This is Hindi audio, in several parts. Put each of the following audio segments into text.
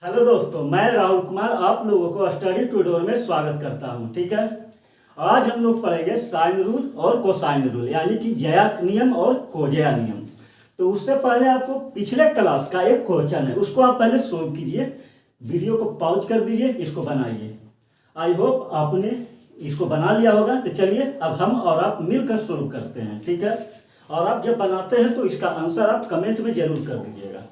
हेलो दोस्तों, मैं राहुल कुमार आप लोगों को स्टडी ट्यूटोरियल में स्वागत करता हूं। ठीक है, आज हम लोग पढ़ेंगे साइन रूल और कोसाइन रूल, यानी कि ज्या नियम और कोज्या नियम। तो उससे पहले आपको पिछले क्लास का एक क्वेश्चन है, उसको आप पहले सोल्व कीजिए। वीडियो को पॉज कर दीजिए, इसको बनाइए। आई होप आपने इसको बना लिया होगा। तो चलिए अब हम और आप मिलकर सोल्व करते हैं। ठीक है, और आप जब बनाते हैं तो इसका आंसर आप कमेंट में जरूर कर दीजिएगा।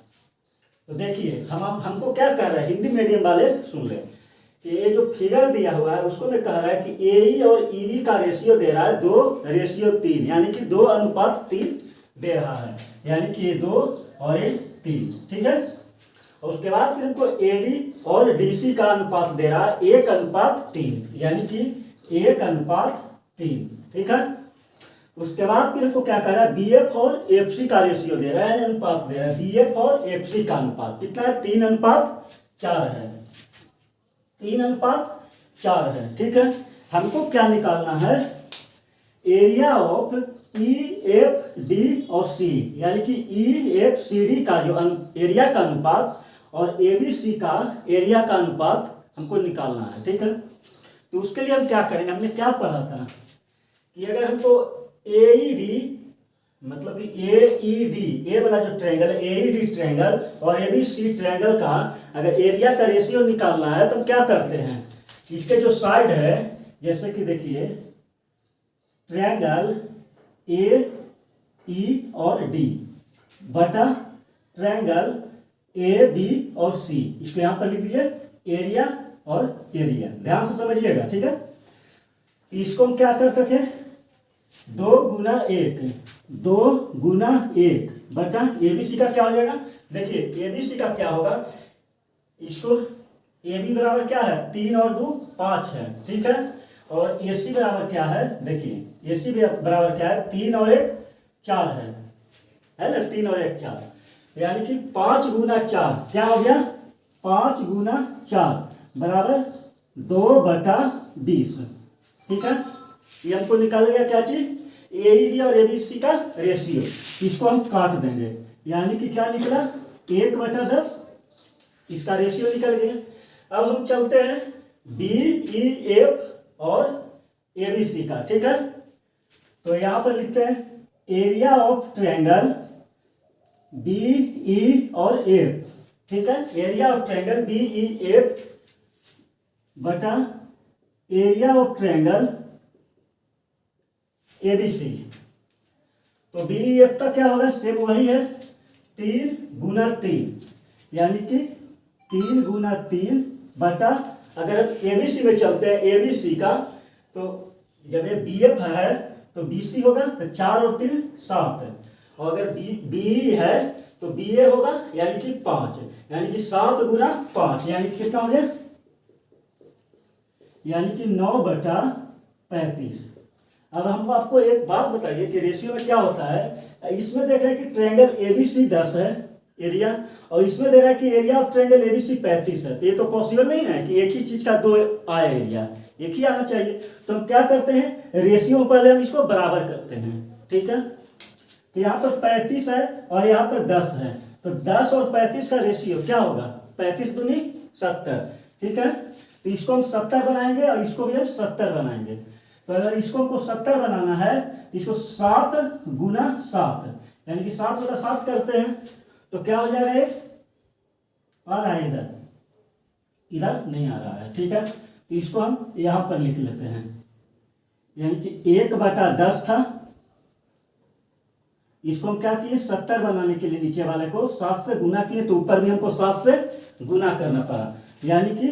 तो देखिए हमको क्या कह रहा है, हिंदी मीडियम वाले सुन ले कि ये जो फिगर दिया हुआ है उसको में कह रहा है कि ए और ईवी का रेशियो दे रहा है 2:3, यानी कि 2:3 दे रहा है, यानी कि ये 2 और ये 3। ठीक है, और उसके बाद फिर हमको एडी और डीसी का अनुपात दे रहा है 1:3, यानी कि 1:3। ठीक है, उसके बाद फिर हमको क्या कह रहा है, बीएफ और एफसी का रेशियो दे रहा है, अनुपात दे रहा है। बीएफ और एफसी का अनुपात कितना है, 3:4 है। 3:4 है। ठीक है, हमको क्या निकालना है, area of E F D और सी, यानी कि ई एफ सी डी का जो एरिया का अनुपात और ए बी सी का एरिया का अनुपात हमको निकालना है। ठीक है, तो उसके लिए हम क्या करेंगे, हमने क्या पढ़ा था कि अगर हमको एईडी मतलब कि एईडी, ए वाला जो ट्रायंगल है एईडी ट्रायंगल और एबीसी ट्रायंगल का अगर एरिया का रेशियो निकालना है तो क्या करते हैं, इसके जो साइड है, जैसे कि देखिए ट्रायंगल ए ई और डी बटा ट्रायंगल ए बी और सी, इसको यहां पर लिख दीजिए एरिया और एरिया, ध्यान से समझिएगा। ठीक है, इसको हम क्या करते थे, 2 गुना 1 बटा एबीसी का क्या हो जाएगा। देखिए एबीसी का क्या होगा, इसको एबी बराबर क्या है, 3 और 2 5 है। ठीक है, और एसी बराबर क्या है, देखिए एसी बराबर क्या है, 3 और 1 4 है ना, 3 और 1 4, यानी कि 5 गुना 4 क्या हो गया, 5 गुना 4 बराबर 2/20। ठीक है, ये हमको निकाल गया क्या चीज, एईडी और एबीसी का रेशियो। इसको हम काट देंगे, यानी कि क्या निकला 1/10, इसका रेशियो निकल गया। अब हम चलते हैं बीईएफ और एबीसी का। ठीक है, तो यहां पर लिखते हैं एरिया ऑफ ट्रायंगल बीई और एफ। ठीक है, area of triangle BE F बटा एरिया ऑफ ट्रायंगल एबीसी। तो बी एफ का क्या होगा, सेम वही है, 3 गुना 3, यानी कि 3 गुना 3 बटा, अगर हम एबीसी में चलते हैं एबीसी का, तो जब ये बी एफ है तो बीसी होगा, तो 4 और 3 7 है, और अगर बी है तो बी ए होगा, यानी कि 5, यानी कि 7 गुना 5, यानी कि कितना हो गया, यानी कि 9/35। अब हम आपको एक बात बताइए कि रेशियो में क्या होता है, इसमें देख रहे हैं कि ट्रायंगल एबीसी 10 है एरिया, और इसमें दे रहा है कि एरिया ऑफ ट्रायंगल एबीसी 35 है। तो ये तो पॉसिबल नहीं है कि एक ही चीज का 2 आए एरिया, एक ही आना चाहिए। तो हम क्या करते हैं, रेशियो पहले हम इसको बराबर करते हैं। ठीक है, तो यहाँ पर 35 है और यहाँ पर 10 है, तो 10 और 35 का रेशियो क्या होगा, 35 दूनी 70। ठीक है, तो इसको हम 70 बनाएंगे और इसको भी हम 70 बनाएंगे। तो अगर इसको हमको 70 बनाना है तो इसको 7 गुना 7, यानी कि 7/7 करते हैं, तो क्या हो जाएगा, एक आ रहा है इधर नहीं आ रहा है। ठीक है, तो इसको हम यहां पर लिख लेते हैं, यानी कि 1/10 था, इसको हम क्या किए 70 बनाने के लिए नीचे वाले को 7 से गुना किए, तो ऊपर भी हमको 7 से गुना करना पड़ा, यानी कि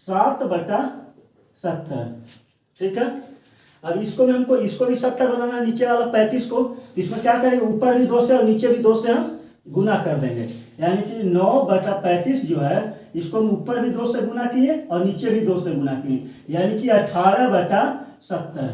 7/70। ठीक है, अब इसको भी हमको इसको भी 70 बनाना, नीचे वाला 35 को, इसमें क्या करेंगे, ऊपर भी 2 से और नीचे भी 2 से हम गुना कर देंगे, यानी कि 9/35 जो है, इसको हम ऊपर भी 2 से गुना किए और नीचे भी 2 से गुना किए, यानी कि 18/70।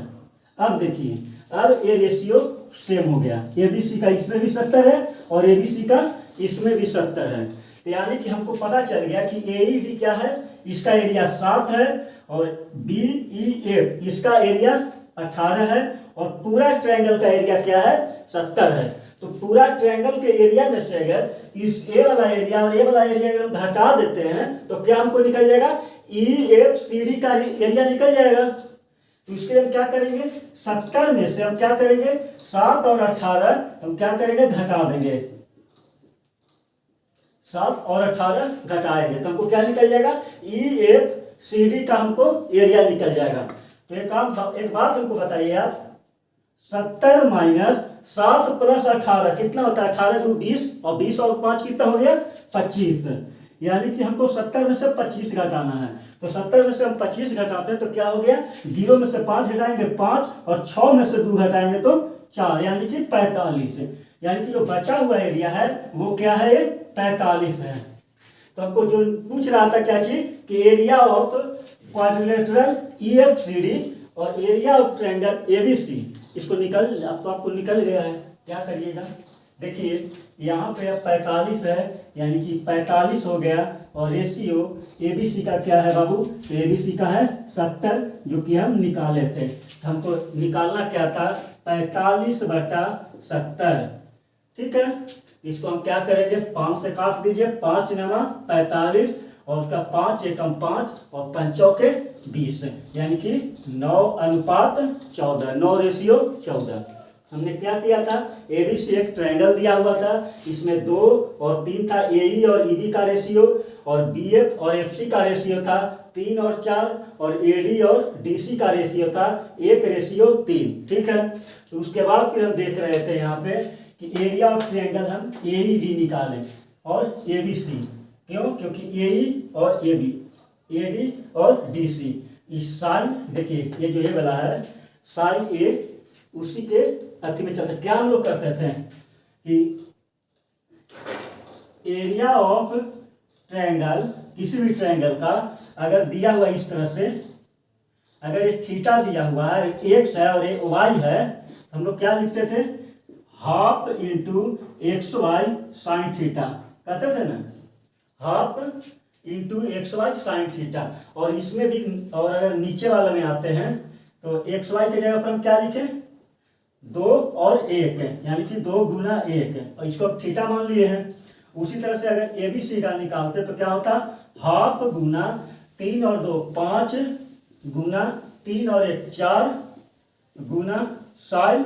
अब देखिए, अब ये रेशियो सेम हो गया, एबीसी का इसमें भी 70 है और एबीसी का इसमें भी 70 है। तो यानी कि हमको पता चल गया कि एईडी क्या है, इसका एरिया 7 है, और बीईएफ इसका एरिया 18 है, और पूरा ट्रायंगल का एरिया क्या है, 70 है। तो पूरा ट्रायंगल के एरिया में से अगर इस ए वाला एरिया और ए वाला एरिया अगर हम घटा देते हैं तो क्या हमको निकल जाएगा, EFCD का एरिया निकल जाएगा। तो इसके लिए हम क्या करेंगे, 70 में से हम क्या करेंगे, 7 और 18 हम क्या करेंगे, घटा देंगे। 7 और 18 घटाएंगे तो हमको क्या निकल जाएगा, EFCD का हमको एरिया निकल जाएगा। तो एक बात हमको बताइए आप, 70 माइनस 7 प्लस 18 कितना होता है, 18 2 20 और 20 और 5 कितना हो गया, 25। यानी कि हमको 70 में से 25 घटाना है। तो 70 में से हम 25 घटाते हैं तो क्या हो गया, 0 में से 5 घटाएंगे 5 और 6 में से 2 घटाएंगे तो 4, यानी कि 45। यानी कि जो बचा हुआ एरिया है वो क्या है, 45 है। तो हमको जो पूछ रहा था क्या चीज, कि एरिया ऑफ क्वाड्रिलेटरल EFCD और एरिया ऑफ ट्रायंगल ABC, इसको आपको निकल गया है। क्या करिएगा, देखिए यहाँ पे 45 है, यानी कि 45 हो गया, और रेशियो ABC का क्या है बाबू, तो ABC का है 70, जो कि हम निकाले थे। तो हमको निकालना क्या था, 45/70। ठीक है, इसको हम क्या करेंगे, 5 से काट दीजिए, 5 × 45 और उसका 5 एकम 5 और 5 चौके 20, यानी कि 9:14, 9:14। हमने क्या किया था, ABC एक ट्रायंगल दिया हुआ था, इसमें 2 और 3 था, AE और EB का रेशियो, और BF और FC का रेशियो था 3 और 4, और AD और DC का रेशियो था 1:3। ठीक है, तो उसके बाद फिर हम देख रहे थे यहाँ पे कि एरिया ऑफ ट्रायंगल हम AED निकालें और ABC, क्यों, क्योंकि AE और AB, AD और DC, इस साइन, देखिए ये जो ये वाला है साइन A उसी के अति में चलते। क्या हम लोग करते थे कि एरिया ऑफ ट्रायंगल, किसी भी ट्रायंगल का अगर दिया हुआ इस तरह से, अगर ये थीटा दिया हुआ है, x है और एक y है, तो हम लोग क्या लिखते थे, half into XY sine theta, कहते थे ना, half into XY sine theta. और इसमें भी, और अगर नीचे वाले में आते हैं तो XY के जगह पर हम क्या लिखें, 2 और 1, यानी कि 2 गुना 1, और इसको हम थीटा मान लिए हैं। उसी तरह से अगर ABC का निकालते तो क्या होता, हाफ गुना 3 और 2 5 गुना 3 और 1 4 गुना साइन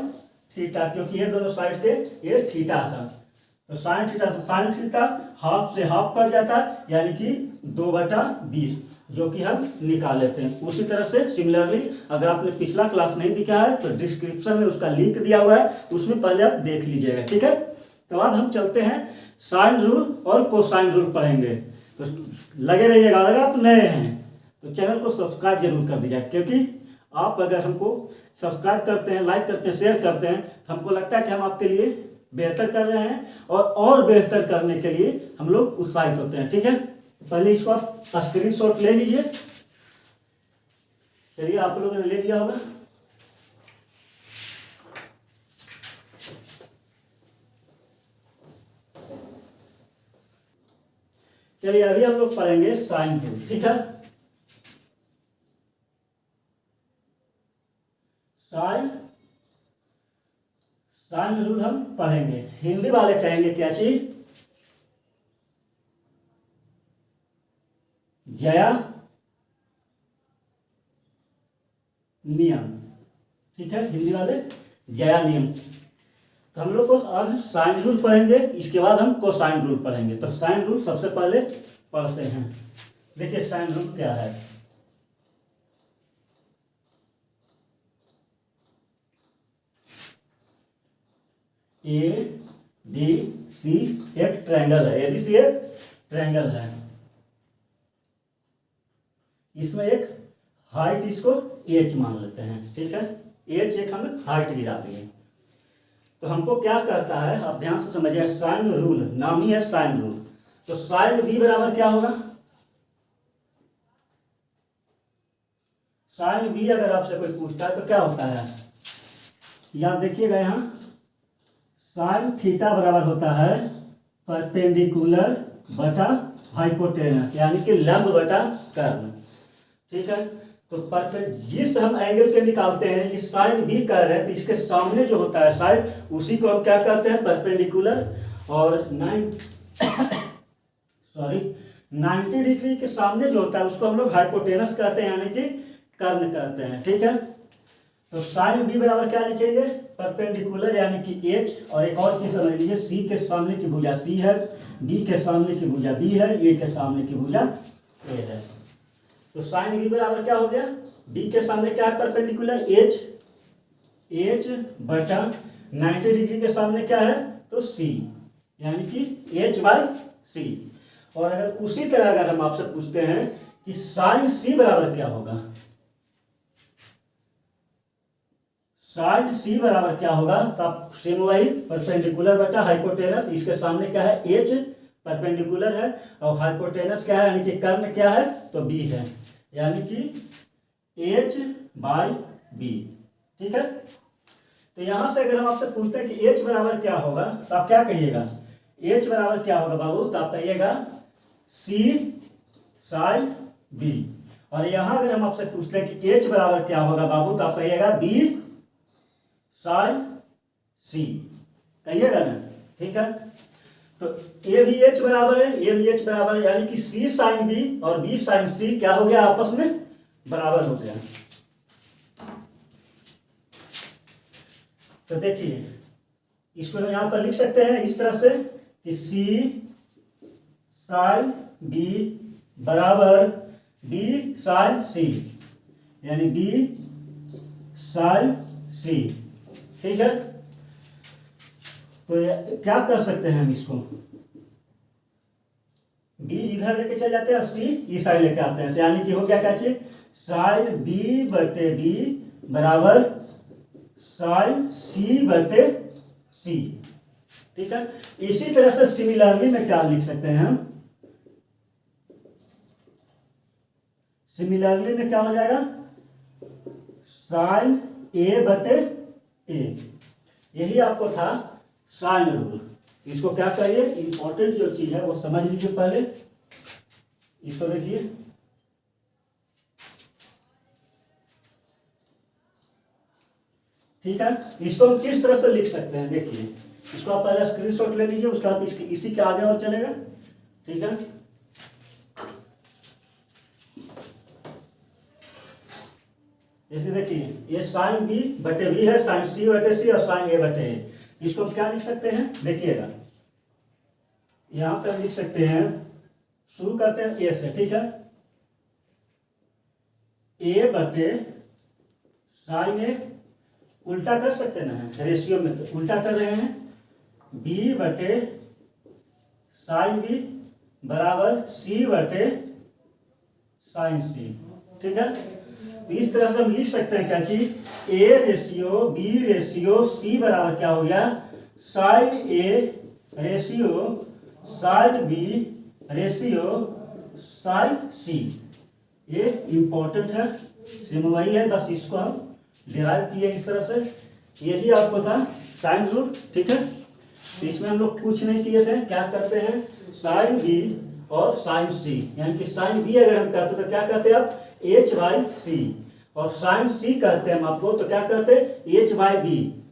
थीटा, क्योंकि ये दोनों साइड के ये थीटा था। तो साइन थीटा से साइन थीटा, हाफ से हाफ कट जाता है, यानी कि 2/20, जो कि हम निकाल लेते हैं। उसी तरह से सिमिलरली अगर आपने पिछला क्लास नहीं दिखा है तो डिस्क्रिप्शन में उसका लिंक दिया हुआ है, उसमें पहले आप देख लीजिएगा। ठीक है, तो अब हम चलते हैं साइन रूल और कोसाइन रूल पढ़ेंगे। तो लगे रहिएगा, अगर आप नए हैं तो चैनल को सब्सक्राइब जरूर कर दीजिएगा, क्योंकि आप अगर हमको सब्सक्राइब करते हैं, लाइक करते हैं, शेयर करते हैं, तो हमको लगता है कि हम आपके लिए बेहतर कर रहे हैं, और बेहतर करने के लिए हम लोग उत्साहित होते हैं। ठीक है, पहले इसको आप स्क्रीनशॉट ले लीजिए। चलिए, आप लोगों ने ले लिया होगा। चलिए, अभी हम लोग पढ़ेंगे साइन रूल। ठीक है, साइन रूल हम पढ़ेंगे। हिंदी वाले कहेंगे क्या चीज, जया नियम। ठीक है, हिंदी वाले जया नियम। तो हम लोग को आज साइन रूल पढ़ेंगे, इसके बाद हम कोसाइन रूल पढ़ेंगे। तो साइन रूल सबसे पहले पढ़ते हैं। देखिए साइन रूल क्या है, ABC एक ट्रायंगल है, ABC एक ट्रायंगल है, इसमें एक हाइट, इसको h मान लेते हैं। ठीक है, h एक हमें हाइट गिरा दिए। तो हमको क्या कहता है, आप ध्यान से समझिए, साइन रूल, नाम ही है साइन रूल। तो साइन b बराबर क्या होगा, साइन b अगर आपसे कोई पूछता है तो क्या होता है, याद देखिएगा, यहाँ साइन थीटा बराबर होता है परपेंडिकुलर बटा हाइपोटेनस, यानी कि लंब बटा कर्ण। ठीक है, तो परपेंड जिस हम एंगल के निकालते हैं कि साइन बी कह रहे हैं, तो इसके सामने जो होता है साइड, उसी को हम क्या कहते हैं, परपेंडिकुलर। और 90 डिग्री के सामने जो होता है उसको हम लोग हाइपोटेनस कहते हैं, यानी कि कर्ण कहते हैं। ठीक है, तो साइन बी बराबर क्या लिखेंगे, परपेंडिकुलर यानी कि एच। और एक और चीज समझ लीजिए, सी के सामने की भुजा सी है, बी के सामने की भुजा बी है, ए के सामने की भुजा ए है। तो साइन बी बराबर क्या हो गया, बी के सामने क्या है, परपेंडिकुलर एच, एच बटा 90 डिग्री के सामने क्या है, तो सी, यानी कि एच बाई सी। और अगर उसी तरह अगर हम आपसे पूछते हैं कि साइन सी बराबर क्या होगा, साइन सी बराबर क्या होगा, तो आप सेम वही परपेंडिकुलर बटा हाइपोटेनस, इसके सामने क्या है, एच परपेंडिकुलर है, और हाइपोटेनस क्या है, यानी कि कर्ण क्या है, तो बी है, यानी कि एच बाई बी। ठीक है, तो यहां से अगर हम आपसे पूछते हैं कि एच बराबर क्या होगा, तो आप क्या कहिएगा, एच बराबर क्या होगा बाबू, तो आप कहिएगा सी साइन बी। और यहां अगर हम आपसे पूछते हैं कि एच बराबर क्या होगा बाबू, तो आप कहिएगा बी साइन सी, कहिएगा ना। ठीक है, तो ए भी एच बराबर है, ए भी एच बराबर है, यानी कि सी साइन बी और बी साइन सी क्या हो गया, आपस में बराबर हो गया। तो देखिए इसको हम यहां पर लिख सकते हैं इस तरह से कि सी साइन बी बराबर बी साइन सी, यानी बी साइन सी। ठीक है, तो क्या कर सकते हैं हम इसको, बी इधर लेके चले जाते हैं और सी इस साइड लेके आते हैं, तो यानी कि हो गया क्या चीज, साइन बी बटे बी बराबर साइन सी बटे सी। ठीक है, इसी तरह से सिमिलरली में क्या लिख सकते हैं हम, सिमिलरली में क्या हो जाएगा, साइन ए बटे ए, यही आपको था साइन रूल। इसको क्या करिए, इंपॉर्टेंट जो चीज है वो समझ लीजिए पहले, इसको देखिए, ठीक है। इसको हम किस तरह से लिख सकते हैं, देखिए इसको आप पहले स्क्रीनशॉट ले लीजिए, उसके बाद इसी के आगे और चलेगा। ठीक है, इसलिए देखिए ये साइन बी बटे बी है, साइन सी बटे सी और साइन ए बटे ए। इसको हम क्या लिख सकते हैं, देखिएगा यहां पर लिख सकते हैं, शुरू करते हैं ए से। ठीक है, ए बटे साइन ए, उल्टा कर सकते ना है रेशियो में, तो उल्टा कर रहे हैं, बी बटे साइन बी बराबर सी बटे साइन सी। ठीक है, तो इस तरह से हम लिख सकते हैं क्या चीज, A ratio B ratio C बराबर क्या हो गया, sine A ratio sine B ratio sine C. ये इंपॉर्टेंट है, सेम वही है, बस इसको हम डिराइव किए इस तरह से, यही आपको था साइन रूल। ठीक है, तो इसमें हम लोग कुछ नहीं किए थे, क्या करते हैं, साइन बी और साइन सी, यानी कि साइन बी अगर हम कहते तो क्या कहते हैं आप, एच बाई सी, और साइन सी कहते हैं हम आपको तो क्या कहते हैं, एच बाई बी।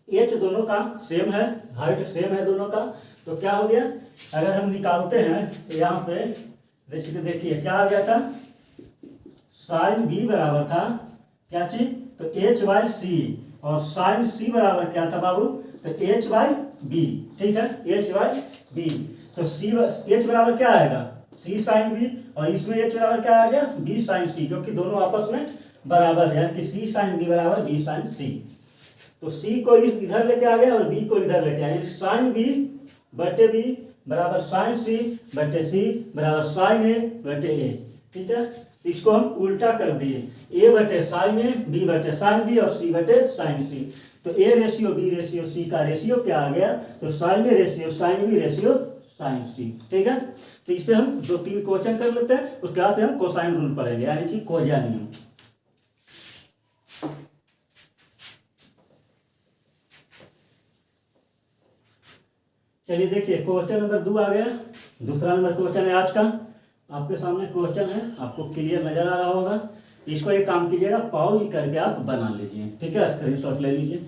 एच दोनों का सेम है, हाइट सेम है दोनों का, तो क्या हो गया, अगर हम निकालते हैं तो यहाँ पे देखिए क्या आ गया था, साइन बी बराबर था क्या चीज, तो एच बाई सी, और साइन सी बराबर क्या था बाबू, तो एच बाई बी। ठीक है, एच बाई बी, तो सी एच बराबर क्या आएगा, सी साइन बी, और इसमें एच बराबर क्या आ गया, बी साइन सी, जो कि दोनों आपस में बराबर है, कि सी साइन बी बराबर बी साइन सी। तो सी को इधर लेके आ गए और बी को इधर लेके आ गए, साइन बी बटे बी बराबर साइन सी बटे सी बराबर साइन ए बटे ए। ठीक है, तो इसको हम उल्टा कर दिए, ए बटे साइन ए, बी बटे साइन बी और सी बटे साइन सी। तो A ratio B ratio C का रेशियो क्या आ गया, तो sine A ratio sine B ratio sine C. ठीक है, तो इस पे हम 2-3 क्वेश्चन कर लेते हैं, उसके बाद हम कोसाइन रूल पढ़ेंगे, यानी कि कोजा नियम। चलिए देखिए क्वेश्चन नंबर 2 आ गया, दूसरा नंबर क्वेश्चन है आज का, आपके सामने क्वेश्चन है, आपको क्लियर नजर आ रहा होगा। इसको एक काम कीजिएगा, पॉज करके आप बना लीजिए, ठीक है, स्क्रीनशॉट ले लीजिए।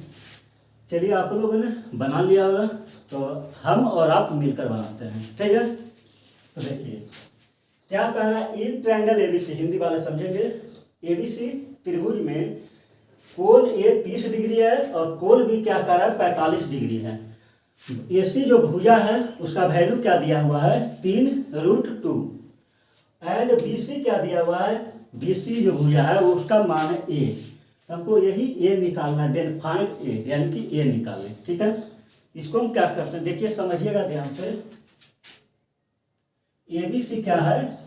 चलिए आप लोगों ने बना लिया होगा, तो हम और आप मिलकर बनाते हैं, ठीक है। तो देखिए क्या कह रहा है, इन ट्रायंगल एबीसी, हिंदी वाले समझेंगे, एबीसी त्रिभुज में कोण ए 30 डिग्री है और कोण बी क्या कह रहा है 45 डिग्री है। एसी जो भुजा है उसका वैल्यू क्या दिया हुआ है 3√2 एंड बीसी क्या दिया हुआ है, बीसी जो भुजा है उसका मान है ए। हमको यही ए निकालना है, देन फाइंड ए, यानी कि ए निकालें, ठीक है। इसको हम क्या करते हैं, देखिए समझिएगा ध्यान से। ए बी सी क्या है,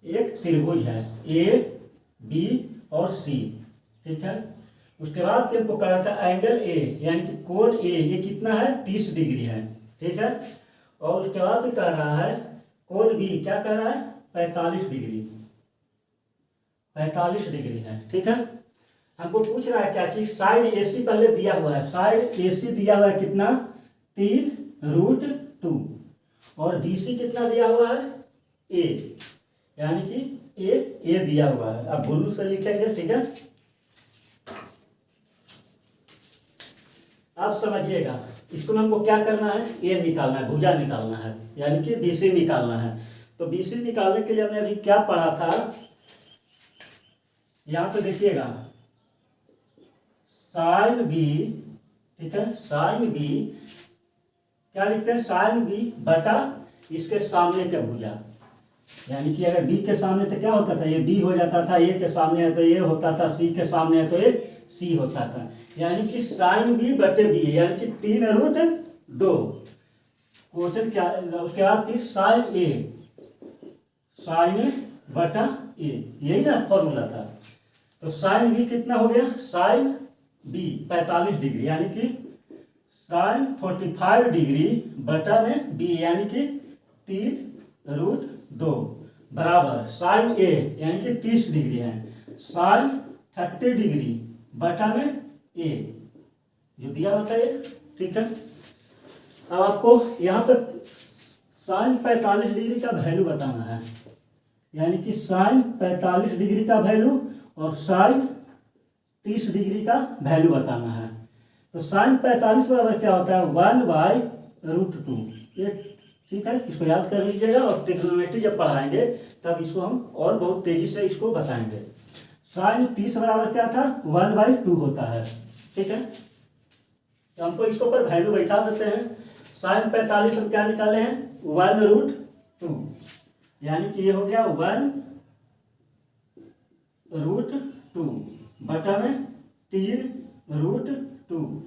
एक त्रिभुज है, ए बी और सी, ठीक है। उसके बाद हमको कह रहा था एंगल ए, यानी कि कोण ए, ये कितना है 30 डिग्री है, ठीक है। और उसके बाद कह रहा है कोण बी क्या कह रहा है 45 डिग्री, 45 डिग्री है, ठीक है। हमको पूछ रहा है क्या चीज, साइड एसी पहले दिया हुआ है, साइड एसी दिया हुआ है कितना 3√2 और बीसी कितना दिया हुआ है ए, यानी कि ए दिया हुआ है। अब ब्लू से लिखेंगे, ठीक है। अब समझिएगा, इसको हमको क्या करना है, ए निकालना है, भुजा निकालना है, यानी कि बीसी निकालना है। तो बीसी निकालने के लिए हमने अभी क्या पढ़ा था, यहाँ पे देखिएगा साइन बी, ठीक है, साइन बी क्या लिखते हैं, साइन बी बटा इसके सामने के भुजा, यानी कि अगर बी के सामने तो क्या होता था, ये बी हो जाता था, ए के सामने है तो ये होता था, सी के सामने है तो ये सी होता था, यानी कि साइन बी बटे बी, यानी कि 3√2। क्वेश्चन क्या, उसके बाद फिर साइन ए, साइन बटा ए, यही ना फॉर्मूला था। तो साइन बी कितना हो गया, साइन बी 45 डिग्री, यानी कि साइन 45 डिग्री बटा में बी, यानी कि 3√2 बराबर साइन ए, यानी कि 30 डिग्री है, साइन 30 डिग्री बटा में ए जो दिया होता है, ठीक है। अब आपको यहाँ पर साइन 45 डिग्री का वैल्यू बताना है, यानी कि साइन 45 डिग्री का वैल्यू और साइन 30 डिग्री का वैल्यू बताना है। तो साइन 45 बराबर क्या होता है 1/√2, ये ठीक है, इसको याद कर लीजिएगा और ट्रिग्नोमेट्री जब पढ़ाएंगे तब इसको हम और बहुत तेजी से इसको बताएंगे। साइन 30 बराबर क्या था 1/2 होता है, ठीक है। तो हमको इसके ऊपर वैल्यू बैठा देते हैं। साइन 45 हम क्या निकाले हैं 1√2, यानी कि ये हो गया 1√2 बटा में 3√2।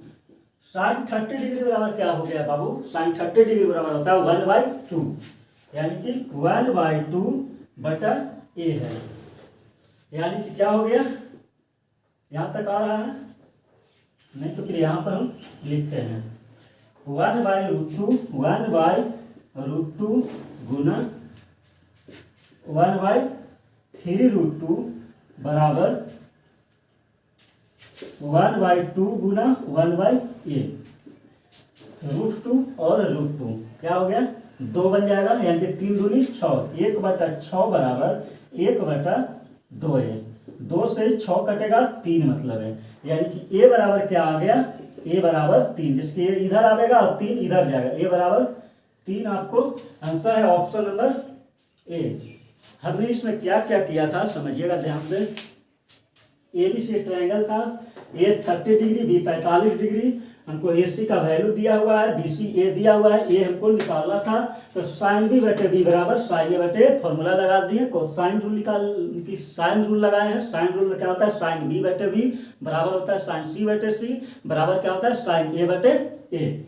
साइन 30 डिग्री बराबर क्या हो गया बाबू, साइन 30 डिग्री बराबर होता है 1/2, यानी कि 1/2 बटा ए है, यानी कि क्या हो गया, यहाँ तक आ रहा है, नहीं तो फिर यहाँ पर हम लिखते हैं 1/√2 गुना 1/3√2 बराबर 1/2 गुना 1/a, √2 और √2 क्या हो गया 2 बन जाएगा, यानी कि 3 दूनी 6, 1/6 बराबर 1/2 है, 2 से 6 कटेगा 3 मतलब है, यानी कि ए बराबर क्या आ गया, ए बराबर 3, जिसके ए इधर आएगा और 3 इधर जाएगा, ए बराबर 3 आपको आंसर है ऑप्शन नंबर ए। हमने इसमें क्या क्या किया था समझिएगा ध्यान से। ए बी सी ट्रायंगल था, ए 30 डिग्री बी 45 डिग्री, हमको ए सी का वैल्यू दिया हुआ है, बी सी ए दिया हुआ है, ए हमको निकालना था। तो साइन बी बटे बी बराबर साइन ए बटे, फॉर्मूला लगा दिए, साइन रूल निकाल की साइन रूल लगाए हैं। साइन रूल क्या होता है साइन बी बटे बी बराबर होता है साइन सी बटे सी बराबर क्या होता है साइन ए बटे ए।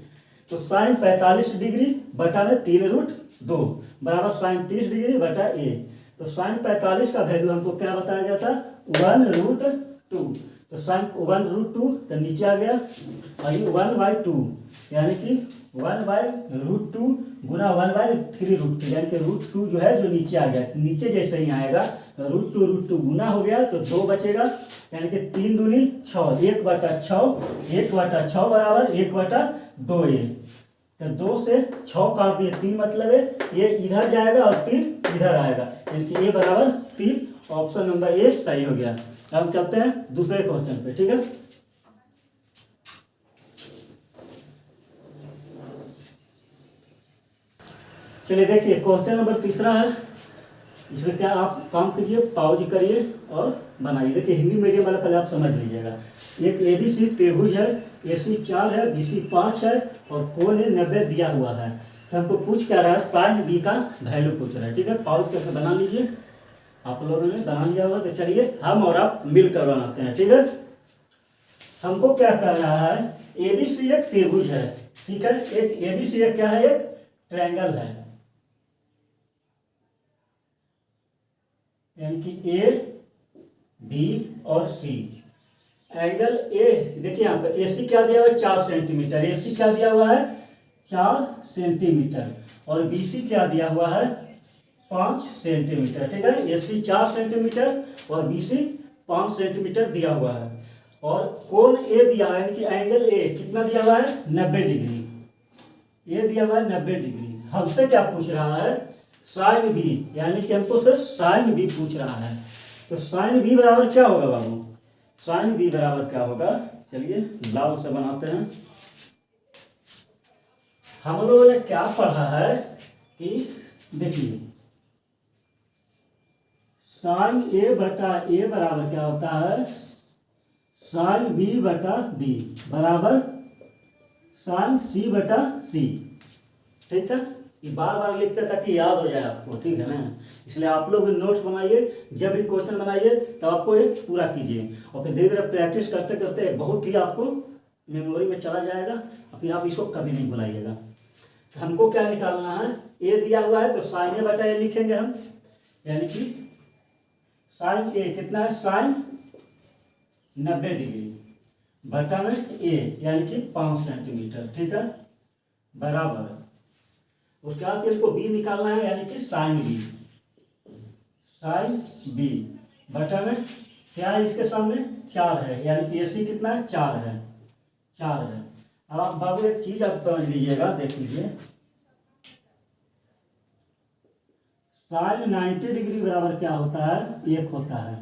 तो साइन 45 डिग्री बटा में 3√2 बराबर साइन 30 डिग्री बटा ए। तो साइन 45 का वैल्यू हमको क्या बताया गया था 1√2, तो साइन 1√2 तो नीचे आ गया और ये 1/2, यानी कि 1/√2 गुना 1/3√2, यानी कि √2 जो है जो नीचे आ गया, नीचे जैसे ही आएगा √2 गुना हो गया तो 2 बचेगा, यानी कि 3 दूनी 6, 1/6 बराबर 1/2a। तो 2 से 6 काट दिए, 3 मतलब है ये इधर जाएगा और 3 इधर आएगा, यानी कि ए बराबर 3 ऑप्शन नंबर ए सही हो गया। अब हम चलते हैं दूसरे क्वेश्चन पे, ठीक है। चलिए देखिए क्वेश्चन नंबर तीसरा है। इसमें क्या आप काम करिए, पॉज करिए और बनाइए। देखिए हिंदी मीडियम वाला पहले आप समझ लीजिएगा। एक एबीसी त्रिभुज है, एसी 4 है, बीसी 5 है और कोण 90 दिया हुआ है। तो हमको पूछ क्या रहा है, साइन बी का वैल्यू पूछ रहा है, ठीक है। पॉज करके बना लीजिए। आप लोगों ने बना लिया होगा तो चलिए हम और आप मिलकर बनाते हैं, ठीक है। हमको क्या कह रहा है, एबीसी एक त्रिभुज है, ठीक है। एक एबीसी एक क्या है, एक ट्रायंगल है, यानी कि ए बी और सी। एंगल ए देखिए यहाँ पे एसी क्या दिया हुआ है 4 सेंटीमीटर, एसी क्या दिया हुआ है 4 सेंटीमीटर और बीसी क्या दिया हुआ है 5 सेंटीमीटर, ठीक है। एसी 4 सेंटीमीटर और बीसी 5 सेंटीमीटर दिया हुआ है और कोण ए दिया है, यानी कि एंगल ए कितना दिया हुआ है 90 डिग्री। ए दिया हुआ है 90 डिग्री। हमसे क्या पूछ रहा है, साइन बी, यानी कि हमको सिर्फ साइन बी पूछ रहा है। तो साइन बी बराबर क्या होगा बाबू, साइन बी बराबर क्या होगा, चलिए लाभ से बनाते हैं। हम लोगों ने क्या पढ़ा है कि देखिए साइन ए बटा ए बराबर क्या होता है, साइन बी बटा बी बराबर साइन सी बटा सी, ठीक है। ये बार बार लिखते ताकि याद हो जाए आपको, ठीक है ना। इसलिए आप लोग नोट्स बनाइए, जब भी क्वेश्चन बनाइए तो आपको ये पूरा कीजिए और फिर धीरे धीरे प्रैक्टिस करते करते बहुत ही आपको मेमोरी में चला जाएगा और फिर आप इसको कभी नहीं भुलाइएगा। तो हमको क्या निकालना है, ए दिया हुआ है तो साइन ए बटा ए लिखेंगे हम, यानी कि साइन ए कितना है, साइन 90 डिग्री बटा में ए यानी कि 5 सेंटीमीटर, ठीक है, बराबर। उसके बाद हमको बी निकालना है, यानी कि साइन बी, साइन बी बटा में क्या है, इसके सामने 4 है, यानी कि एसी कितना है 4 है, 4 है। अब आप बाबू एक चीज आप समझ लीजिएगा, देख लीजिए साइन 90 डिग्री बराबर क्या होता है, 1 होता है,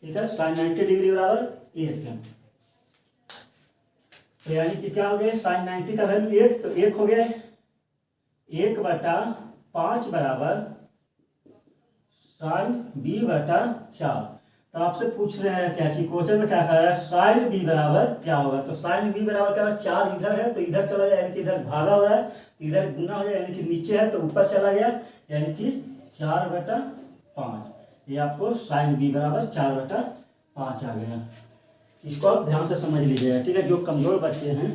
ठीक है। साइन 90 डिग्री बराबर 1 है, तो यानी कि क्या हो गया, साइन 90 का वैल्यू 1, तो 1 हो गया 1 बटा 5 बराबर साइन बी बटा 4। तो आपसे पूछ रहे हैं क्या चीज, क्वेश्चन में क्या कह रहा है, साइन बी बराबर क्या होगा। तो साइन बी बराबर क्या होगा, 4 इधर है तो इधर चला जाए, यानी कि इधर भागा हो रहा है, इधर गुना हो जाए, यानी कि नीचे है तो ऊपर चला गया, यानी कि 4 बटा 5। ये आपको साइन बी बराबर 4 बटा 5 आ गया। इसको आप ध्यान से समझ लीजिएगा, ठीक है। जो कमजोर बच्चे हैं,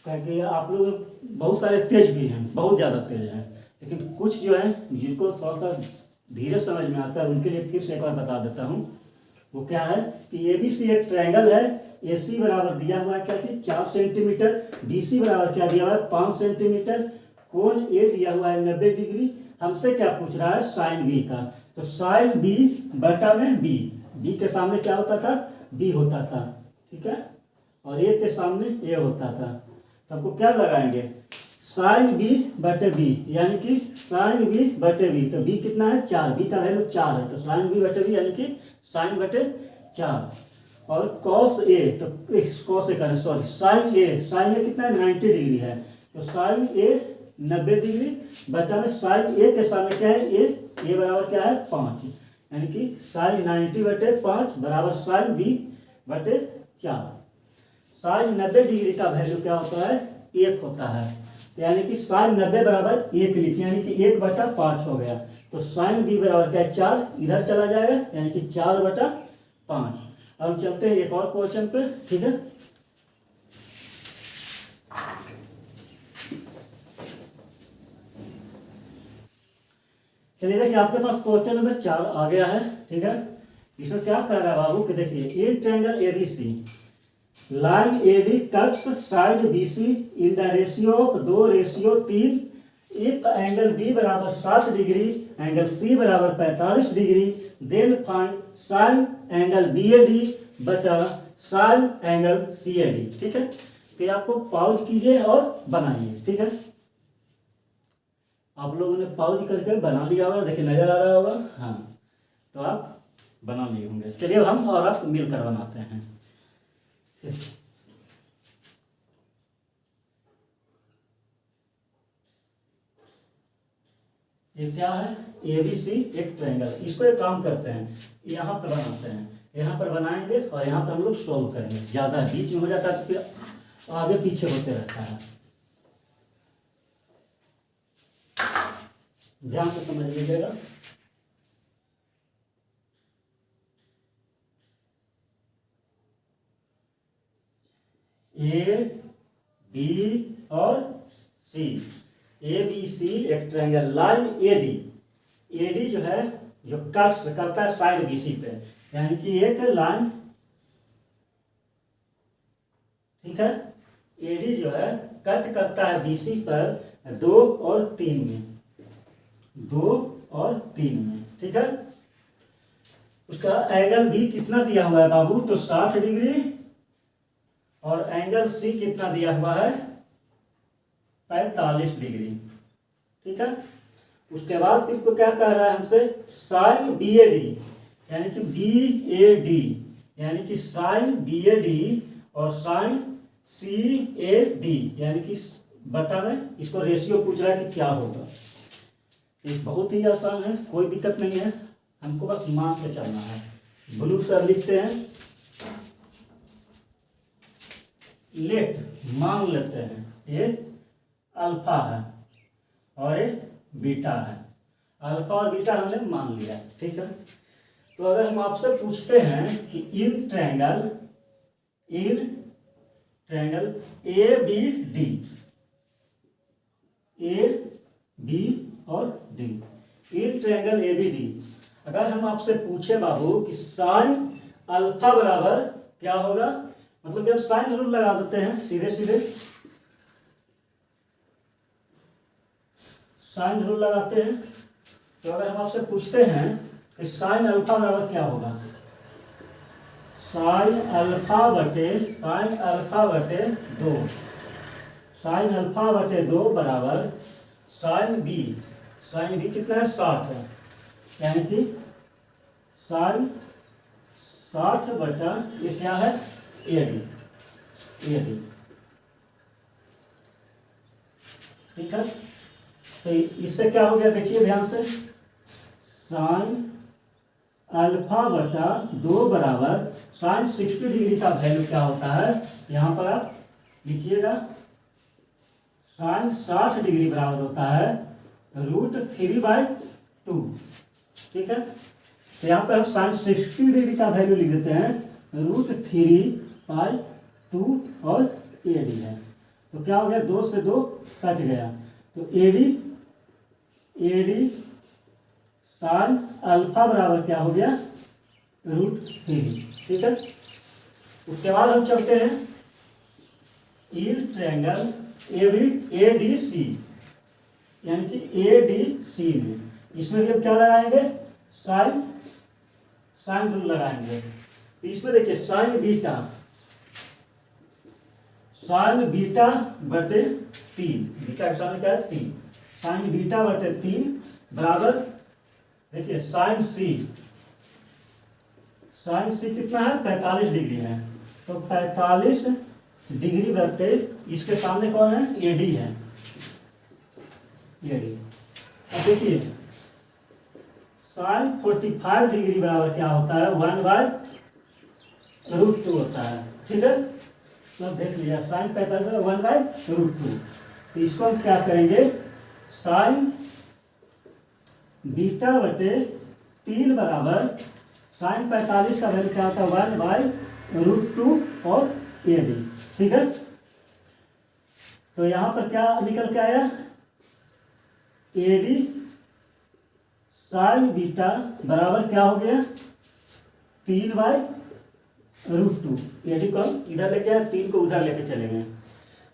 क्योंकि आप लोग बहुत सारे तेज भी हैं, बहुत ज़्यादा तेज हैं, लेकिन कुछ जो है जिनको थोड़ा सा धीरे समझ में आता है उनके लिए फिर से एक बार बता देता हूँ। वो क्या है कि ए बी सी एक ट्रायंगल है, ए सी बराबर दिया हुआ है क्या चीज 4 सेंटीमीटर, बी सी बराबर क्या दिया हुआ है 5 सेंटीमीटर, कोण ए दिया हुआ है 90 डिग्री। हमसे क्या पूछ रहा है, साइन बी का। तो साइन बी बटा में बी, बी के सामने क्या होता था, बी होता था, ठीक है, और ए के सामने ए होता था। तो आपको क्या लगाएंगे, साइन बी बटे बी, यानी कि साइन बी बटे बी। तो बी कितना है 4, बी का वैल्यू 4 है, तो साइन बी बटे बी यानी कि साइन बटे 4। और कॉस ए, तो कॉस ए करें, सॉरी साइन ए कितना है 90 डिग्री है, तो साइन ए 90 डिग्री बटा में साइन ए के सामने क्या है ए बराबर क्या है 5, यानी कि साइन 90 बटे 5 बराबर साइन बी बटे 4। साइन 90 डिग्री का वैल्यू क्या होता है 1 होता है, यानी कि साइन 90 बराबर 1 लिखिए, यानी कि 1 बटा 5 हो गया। तो साइन बी बराबर क्या है 4, इधर चला जाएगा, यानी कि 4 बटा 5। अब हम चलते हैं एक और क्वेश्चन पे, ठीक है। चलिए देखिए आपके पास क्वेश्चन नंबर 4 आ गया है, ठीक है। इसमें क्या कह रहा है बाबू कि देखिए in triangle ABC line AD cuts side BC in the ratio of 2:3। If angle B बराबर 60 डिग्री, एंगल सी बराबर 45 degree, then find sine angle B A D बटा sine angle C A D, ठीक है। तो आपको पॉज कीजिए और बनाइए, ठीक है। आप लोगों ने पॉज करके बना लिया होगा, देखिए नजर आ रहा होगा, हाँ। तो आप बना लिए होंगे। चलिए अब हम और आप मिलकर बनाते हैं। ये क्या है, ABC एक ट्रायंगल। इसको एक काम करते हैं, यहाँ पर बनाते हैं, यहाँ पर बनाएंगे और यहाँ पर हम लोग सॉल्व करेंगे। ज़्यादा बीच में हो जाता है तो फिर आगे पीछे होते रहता है। ध्यान से समझ लीजिएगा। A B और C, ABC एक ट्रायंगल। लाइन AD जो है, जो कट करता है साइड BC पे, यानी कि एक लाइन, ठीक है, AD जो है कट करता है BC पर 2 और 3 में, 2 और 3 में, ठीक है। उसका एंगल B कितना दिया हुआ है बाबू, तो 60 डिग्री, और एंगल C कितना दिया हुआ है, 45 डिग्री, ठीक है। उसके बाद फिर तो क्या कह रहा है हमसे, साइन BAD, यानी कि BAD, यानी कि साइन BAD और साइन CAD, यानी कि बता में इसको रेशियो पूछ रहा है कि क्या होगा। ये बहुत ही आसान है, कोई दिक्कत नहीं है, हमको बस मान के चलना है। ब्लू से लिखते हैं, लेट मान लेते हैं, ये अल्फा है और ये बीटा है। अल्फा और बीटा हमने मान लिया, ठीक है। तो अगर हम आपसे पूछते हैं कि इन ट्रायंगल ABD, AB और D, इन ट्रायंगल ABD, अगर हम आपसे पूछे बाबू कि साइन अल्फा बराबर क्या होगा, मतलब जब साइन रूल लगा देते हैं सीधे सीधे, साइन रूल लगाते हैं। तो अगर हम आपसे पूछते हैं कि साइन अल्फा बराबर क्या होगा, साइन अल्फा बटे 2, साइन अल्फा बटे 2 बराबर साइन बी कितना है, 60 है, यानी कि साइन 60 बटा ये क्या है, AD, ठीक है। तो इससे क्या हो गया, देखिए ध्यान से, साइन अल्फा बटा 2 बराबर साइन 60 डिग्री का वैल्यू क्या होता है, यहाँ पर आप लिखिएगा, साइन 60 डिग्री बराबर होता है √3/2, ठीक है। तो यहाँ पर हम साइन 60 डिग्री का वैल्यू लिख देते हैं, √3/2 और AD है। तो क्या हो गया, 2 से 2 कट गया, तो AD साइन अल्फा बराबर क्या हो गया, √3, ठीक है। उसके बाद हम चलते हैं इन ट्रायंगल ADC, यानी कि ADC में, इसमें भी हम क्या लगाएंगे, साइन रूल लगाएंगे। तो इसमें देखिए साइन बीटा बटे 3, बीटा के सामने क्या है, 3, साइन बीटा बटे 3 बराबर, देखिए साइन सी कितना है, 45 डिग्री है, तो 45 डिग्री बटे, इसके सामने कौन है, AD है, AD। अब देखिए साइन 45 डिग्री बराबर क्या होता है, 1/√2 होता है, ठीक है। तो देख लिया, साइन 45 1/√2। तो इसको हम क्या करेंगे, साइन बीटा बटे 3 बराबर साइन 45 का वैल्यू क्या होता है, 1/√2 और AD, ठीक है। तो यहाँ पर क्या निकल के आया, AD साइन बीटा बराबर क्या हो गया, 3/√2। AD को हम इधर लेके आए, 3 को उधर लेके चले गए।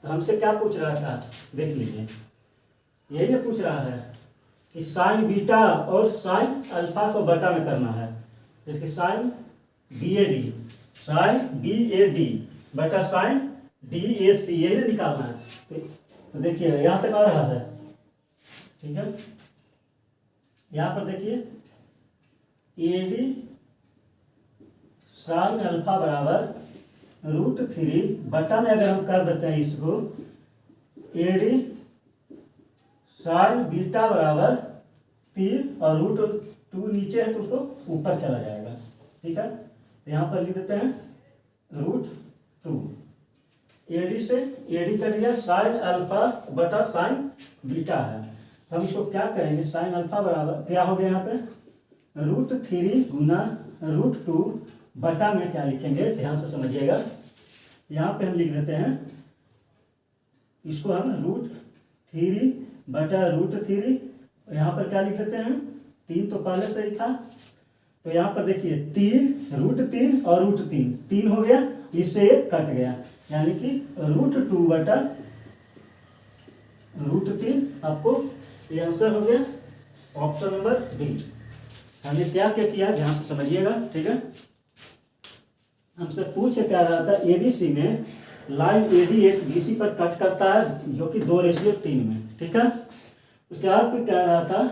तो हमसे क्या पूछ रहा था, देख लीजिए, यही ना पूछ रहा है कि साइन बीटा और साइन अल्फा को बटा में करना है, इसके साइन BAD बटा साइन DAC, यही ना निकालना है। तो देखिए यहाँ तक आ रहा है, ठीक है। यहाँ पर देखिए AD साइन अल्फा बराबर √3 बटा में अगर हम कर देते हैं इसको AD साइन बीटा बराबर 3 और √2 नीचे है तो उसको ऊपर चला जाएगा। ठीक है, तो यहाँ पर लिख देते हैं √2। AD से AD कट गया, साइन अल्फा बटा साइन बीटा है। तो हम इसको क्या करेंगे, साइन अल्फा बराबर क्या हो गया यहाँ पे √3 गुना √2 बटा में क्या लिखेंगे, ध्यान से समझिएगा। यहाँ पे हम लिख देते हैं इसको हम √3 बटा √3, यहाँ पर क्या लिख देते हैं 3 तो पहले से ही था, तो यहाँ पर देखिए 3 √3 और √3 3 हो गया, इससे एक कट गया, यानी कि √2 बटा √3 आपको ये आंसर हो गया ऑप्शन नंबर डी। हमने क्या क्या किया ध्यान से समझिएगा। ठीक है, हमसे पूछ क्या रहा था ABC में लाइन AD एक BC पर कट करता है जो कि 2:3 में। ठीक है, उसके बाद फिर कह रहा था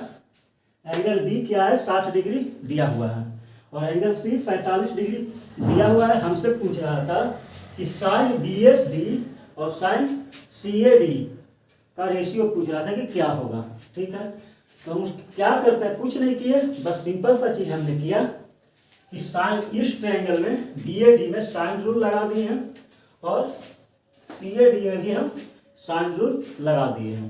एंगल B क्या है 60 डिग्री दिया हुआ है और एंगल C 45 डिग्री दिया हुआ है। हमसे पूछ रहा था कि साइन BSD और साइन CAD का रेशियो पूछ रहा था कि क्या होगा। ठीक है, तो हम क्या करते हैं, कुछ नहीं किए, बस सिंपल सा चीज हमने किया कि साइन इस ट्रायंगल में BAD में साइन रूल लगा दिए हैं और CAD में भी हम साइन रूल लगा दिए हैं।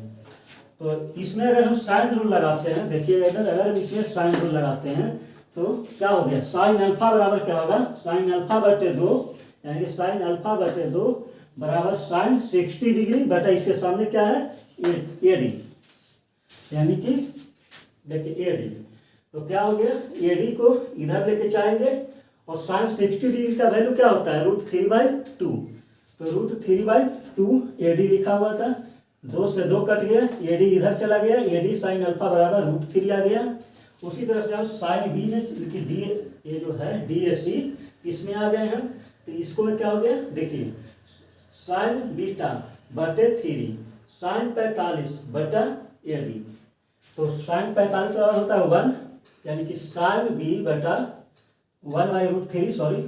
तो इसमें अगर हम साइन रूल लगाते हैं, देखिए अगर हम इसमें साइन रूल लगाते हैं तो क्या हो गया, साइन अल्फा बराबर क्या होगा, साइन अल्फा बटे 2, यानी कि साइन अल्फा बटे 2 बराबर साइन 60 डिग्री बटा इसके सामने क्या है AD, यानी कि देखिए AD, तो क्या हो गया AD को इधर लेके जाएंगे और साइन 60 डिग्री का वैल्यू क्या होता है √3/2, तो √3/2 AD लिखा हुआ था, 2 से 2 कट गया, AD इधर चला गया, AD साइन अल्फा बराबर √3 आ गया। उसी तरह से हम साइन B में डी ये जो है DAC इसमें आ गए हैं, तो इसको में क्या हो गया देखिए साइन बीटा बटे 3 साइन 45 बटा AD, तो साइन 45 बराबर होता है 1, यानी कि साइन B बटा 1/√3, सॉरी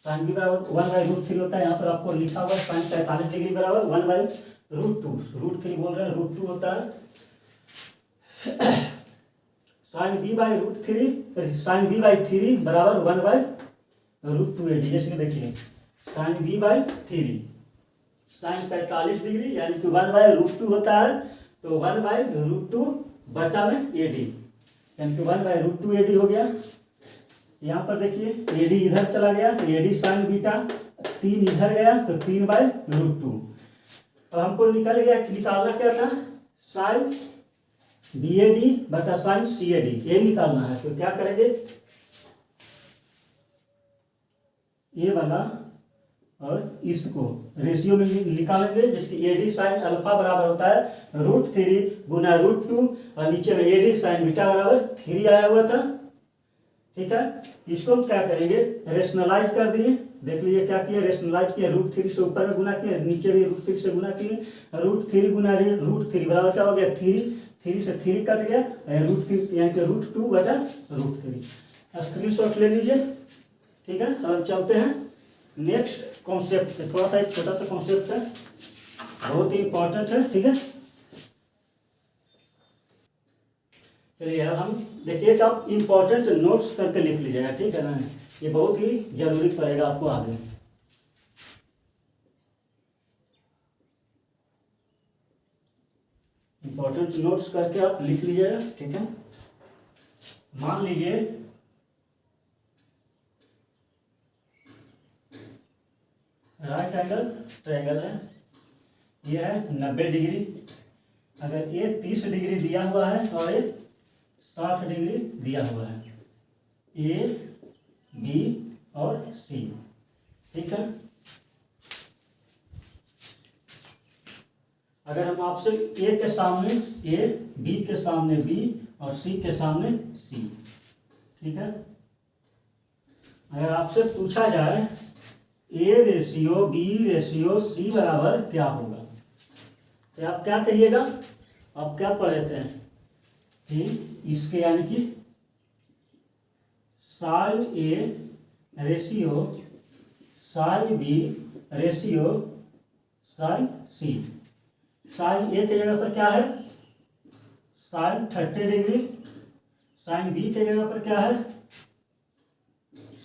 साइन B बराबर 1/√3 होता है। यहाँ पर आपको लिखा हुआ है साइन 45 डिग्री बराबर 1/√2, √3 बोल रहे हैं √2 होता है। साइन B/√3 बराबर 1/√2 AD, जैसे देखिए साइन B/3 साइन 45 डिग्री यानी कि 1/√2 होता है, तो 1/√2 बटा में AD, यानी कि 1/√2 AD हो गया। यहाँ पर देखिए AD इधर चला गया तो AD साइन बीटा, 3 इधर गया तो 3/√2। तो हमको निकालना क्या था साइन BAD बटा साइन CAD, ये निकालना है। तो क्या करेंगे, ये वाला और इसको रेशियो में निकालेंगे, जिसकी AD साइन अल्फा बराबर होता है √3 गुना √2 और नीचे में AD साइन बीटा बराबर 3 आया हुआ था। ठीक है, इसको हम क्या करेंगे रेशनलाइज कर दिए, देख लीजिए क्या किया, रेशनलाइज किया, √3 से ऊपर में गुना किया, नीचे भी √3 से गुना किए, √3 गुना √3 बराबर क्या हो गया 3 से 3 कट गया, √3 यानी कि √2 बटा √3। स्क्रीनशॉट ले लीजिए। ठीक है, अब चलते हैं नेक्स्ट कॉन्सेप्ट पे, थोड़ा सा एक छोटा सा कॉन्सेप्ट है, बहुत ही इंपॉर्टेंट है। ठीक है, चलिए अब हम देखिए कि आप इंपॉर्टेंट नोट्स करके लिख लीजिएगा। ठीक है ना, ये बहुत ही जरूरी पड़ेगा आपको आगे। इंपॉर्टेंट नोट्स करके आप लिख लीजिएगा। ठीक है, मान लीजिए राइट एंगल ट्रायंगल है, ये है 90 डिग्री, अगर ये 30 डिग्री दिया हुआ है और ये 60 डिग्री दिया हुआ है, A B और C। ठीक है, अगर हम आपसे A के सामने A, B के सामने B और C के सामने C, ठीक है, अगर आपसे पूछा जाए A/B/C बराबर क्या होगा, तो आप क्या कहिएगा, आप क्या पढ़े थे कि इसके यानी कि sine A ratio sine B ratio sine C. Sine A के जगह पर क्या है साइन 30 डिग्री, साइन बी के जगह पर क्या है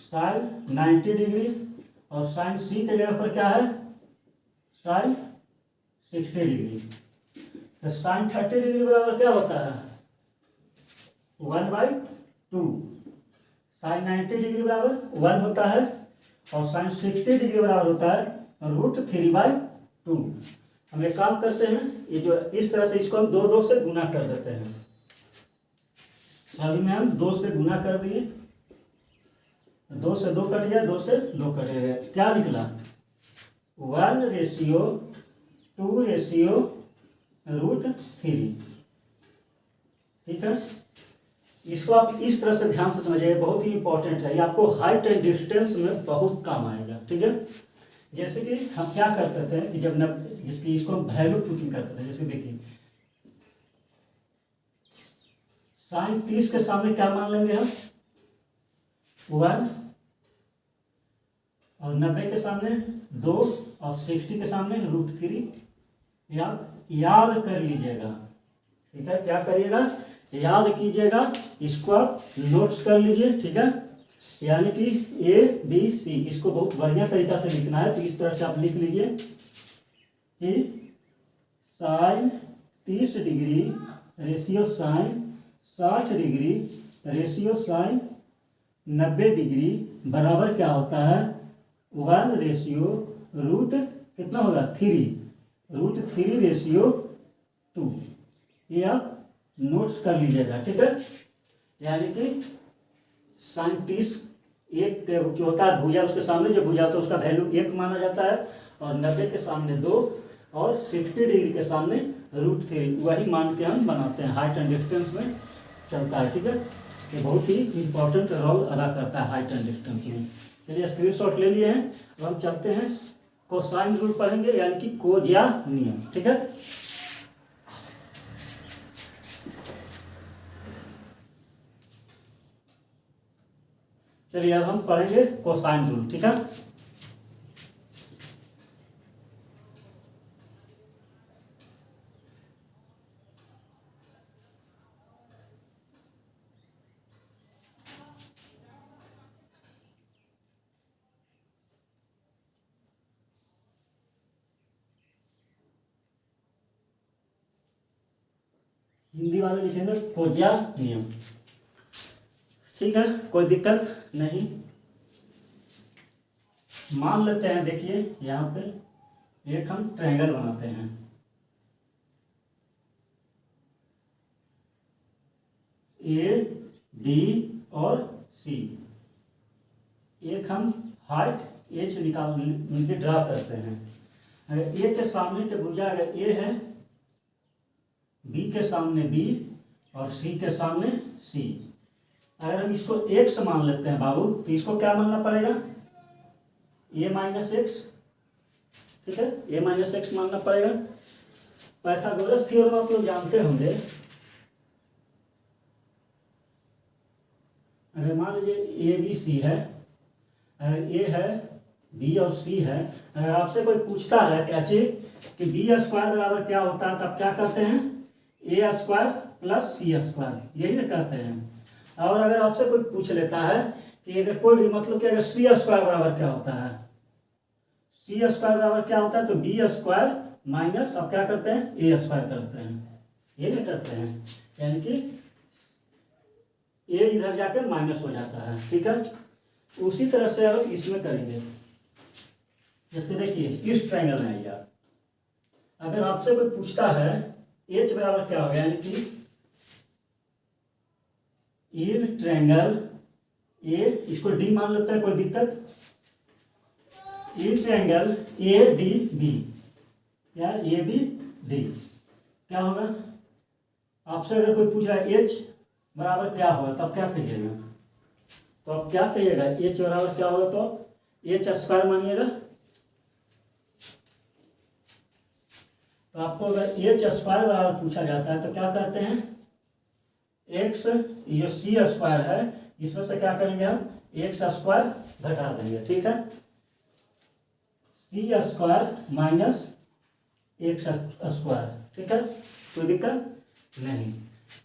साइन 90 डिग्री, और साइन सी के जगह पर क्या है साइन 60 डिग्री। तो साइन 30 डिग्री बराबर क्या होता है 1/2। साइन 90 डिग्री बराबर 1 होता है, और साइन 60 डिग्री बराबर होता है √3/2। हम एक काम करते हैं, ये जो इस तरह से इसको हम दो से गुना कर देते हैं। अभी में हम 2 से गुना कर दिए, 2 से 2 कट गया, 2 से 2 कट गया, क्या निकला 1:2/√3। ठीक है, इसको आप इस तरह से ध्यान से समझिए, बहुत ही इंपॉर्टेंट है, ये आपको हाइट एंड डिस्टेंस में बहुत काम आएगा। ठीक है, जैसे कि हम क्या करते थे कि जब जिसकी इसको हम वैल्यू पुटिंग करते थे, जैसे देखिए साइन 30 के सामने क्या मान लेंगे हम 1, और 90 के सामने 2, और 60 के सामने √3। याद कर लीजिएगा। ठीक है, क्या करिएगा याद कीजिएगा, इसको आप नोट्स कर लीजिए। ठीक है, यानी कि ABC इसको बहुत बढ़िया तरीका से लिखना है, तो इस तरह से आप लिख लीजिए कि sine 30 degree ratio sine 60 degree ratio sine 90 degree बराबर क्या होता है 1 रेशियो रूट कितना होगा 3√3/2। ये आप नोट्स कर लीजिएगा। ठीक है, यानी कि साइन 30 एक जो होता है भुजा, उसके सामने जो भुजा होता है उसका वैल्यू 1 माना जाता है, और 90 के सामने 2, और 60 डिग्री के सामने √3, वही मान के हम बनाते हैं, हाइट एंड डिस्टेंस में चलता है। ठीक है, ये बहुत ही इंपॉर्टेंट रोल अदा करता है हाइट एंड डिस्टेंस में। चलिए स्क्रीनशॉट ले लिए हैं, अब हम चलते हैं कोसाइन रूल पढ़ेंगे, यानी कि कोज्या नियम। ठीक है, चलिए अब हम पढ़ेंगे कोसाइन रूल। ठीक है, हिंदी वाले लिखेंगे कोज्या नियम। ठीक है, कोई दिक्कत नहीं। मान लेते हैं, देखिए यहाँ पे एक हम ट्रायंगल बनाते हैं, AB और C। एक हम हाइट H निकाल ड्रा करते हैं। अगर A के सामने के भुजा अगर A है, B के सामने B, और C के सामने C। अगर हम इसको x मान लेते हैं बाबू, तो इसको क्या मानना पड़ेगा a-x। ठीक है, a-x मानना पड़ेगा। पाइथागोरस थ्योरम आप लोग जानते होंगे। अगर मान लीजिए ABC है, अगर A है, B और C है, अगर आपसे कोई पूछता है क्या चीज कि B² बराबर क्या होता है, तब क्या करते हैं A² + C², यही ना कहते हैं। और अगर आपसे कोई पूछ लेता है कि अगर कोई भी मतलब कि अगर C² बराबर क्या होता है, C² बराबर क्या होता है, तो B² माइनस अब क्या करते हैं A² करते हैं, ये नहीं करते हैं, यानी कि A इधर जाकर माइनस हो जाता है। ठीक है, उसी तरह से अब इसमें करेंगे। जैसे देखिए इस ट्रायंगल में यार, अगर आपसे कोई पूछता है H बराबर क्या होगा, यानी कि इन ट्रायंगल ए, इसको D मान लेते हैं, कोई दिक्कत। इन ट्रायंगल ADB या ABD क्या होगा, आपसे अगर कोई पूछ रहा है H बराबर क्या होगा, तब क्या कहिएगा, तो आप क्या कहिएगा H बराबर क्या होगा, तो H² मानिएगा। तो आपको अगर H² बराबर पूछा जाता है तो क्या कहते हैं x, ये C² है, इसमें से क्या करेंगे हम एक्स स्क्वायर घटा देंगे, ठीक है, सी स्क्वायर माइनस एक्स स्क्वायर, ठीक है, कोई दिक्कत नहीं।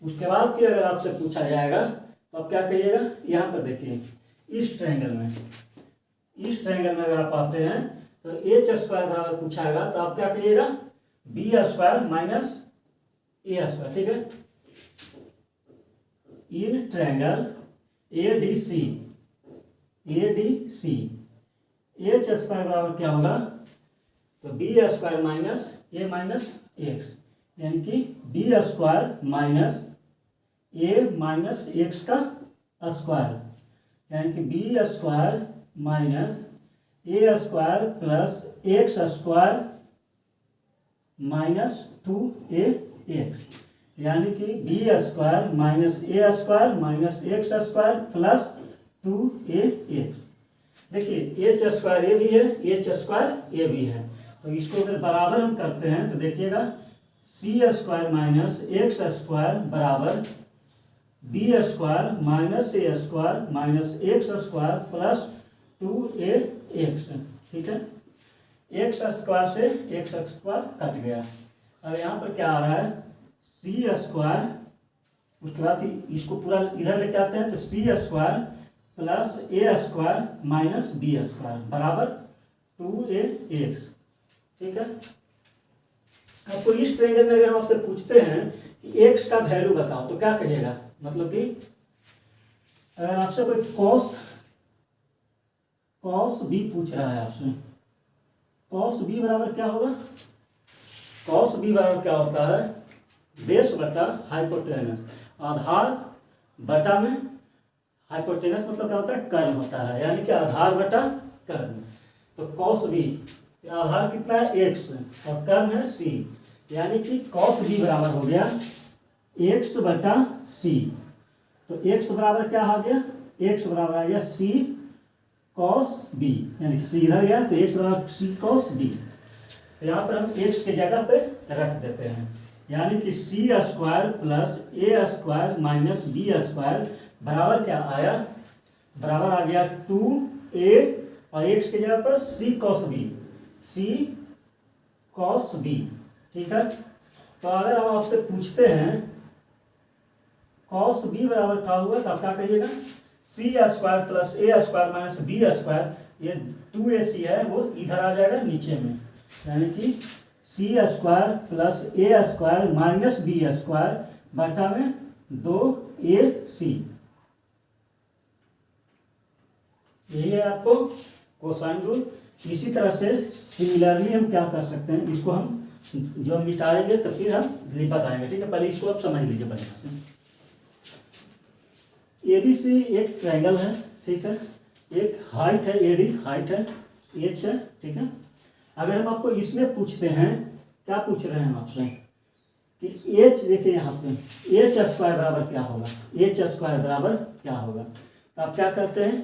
उसके बाद फिर अगर आपसे पूछा जाएगा तो आप क्या कहिएगा, यहाँ पर देखिए इस ट्रायंगल में अगर आप आते हैं तो एच स्क्वायर बराबर पूछाएगा तो आप क्या कहिएगा, B square minus A square, ठीक है। In triangle A D C H square बराबर क्या होगा, तो B square minus A minus X, यानी कि B square minus A minus X का स्क्वायर, यानी कि B square minus A square plus X square minus 2ax, यानी कि B square minus A square minus X square plus 2ax। देखिए एच स्क्वायर ए भी है, एच स्क्वायर ए भी है, तो इसको अगर बराबर हम करते हैं तो देखिएगा C square minus X square बराबर B square minus A square minus X square plus 2ax, ठीक है। एक्स स्क्वायर से एक्स स्क्वायर कट गया। अब यहाँ पर क्या आ रहा है, सी स्क्वायर, उसके बाद इसको पूरा इधर लेके आते हैं तो सी स्क्वायर प्लस ए स्क्वायर माइनस बी स्क्वायर बराबर 2ax, ठीक है। आपको इस ट्रायंगल में अगर आपसे पूछते हैं कि एक्स का वैल्यू बताओ तो क्या कहिएगा, मतलब कि अगर आपसे कोई कॉस बी पूछ रहा है आपसे, कॉस बी बराबर क्या होगा, कॉस बी बराबर क्या होता है, बेस बटा हाइपोटेनस, आधार बटा में हाइपोटेनस मतलब क्या होता है, कर्म होता है, यानी कि आधार बटा कर्म। तो कॉस बी आधार कितना है एक्स और कर्म है सी, यानी कि कॉस बी बराबर हो गया एक्स बटा सी। तो एक्स बराबर क्या आ गया, एक्स बराबर आ गया सी कॉस बी, यानी कि सी इधर गया तो एक्स बराबर सी कॉस बी। तो यहाँ पर हम एक्स के जगह पे रख देते हैं, यानी कि सी स्क्वायर प्लस ए स्क्वायर माइनस बी स्क्वायर बराबर क्या आया, बराबर आ गया 2a और एक्स की जगह पर सी कॉस बी, ठीक है। तो अगर हम आपसे पूछते हैं कॉस बी बराबर क्या हुआ तो आप क्या कहिएगा, सी स्क्वायर प्लस ए स्क्वायर माइनस बी स्क्वायर, ये 2ac है वो इधर आ जाएगा नीचे में, यानी कि सी स्क्वायर प्लस ए स्क्वायर माइनस बी स्क्वायर बटा में 2ac, यही है आपको कोसाइन रूल। इसी तरह से सिमिलरली हम क्या कर सकते हैं, इसको हम जो मिटाएंगे तो फिर हम लिपट आएंगे, ठीक है। पहले इसको आप समझ लीजिए बढ़िया से। एबीसी एक ट्रायंगल है, ठीक है, एक हाइट है एडी, हाइट है एच है, ठीक है। अगर हम आपको इसमें पूछते हैं, क्या पूछ रहे हैं हम आपसे कि एच, देखिए यहाँ पे एच स्क्वायर बराबर क्या होगा, एच स्क्वायर बराबर क्या होगा, तो आप क्या करते हैं,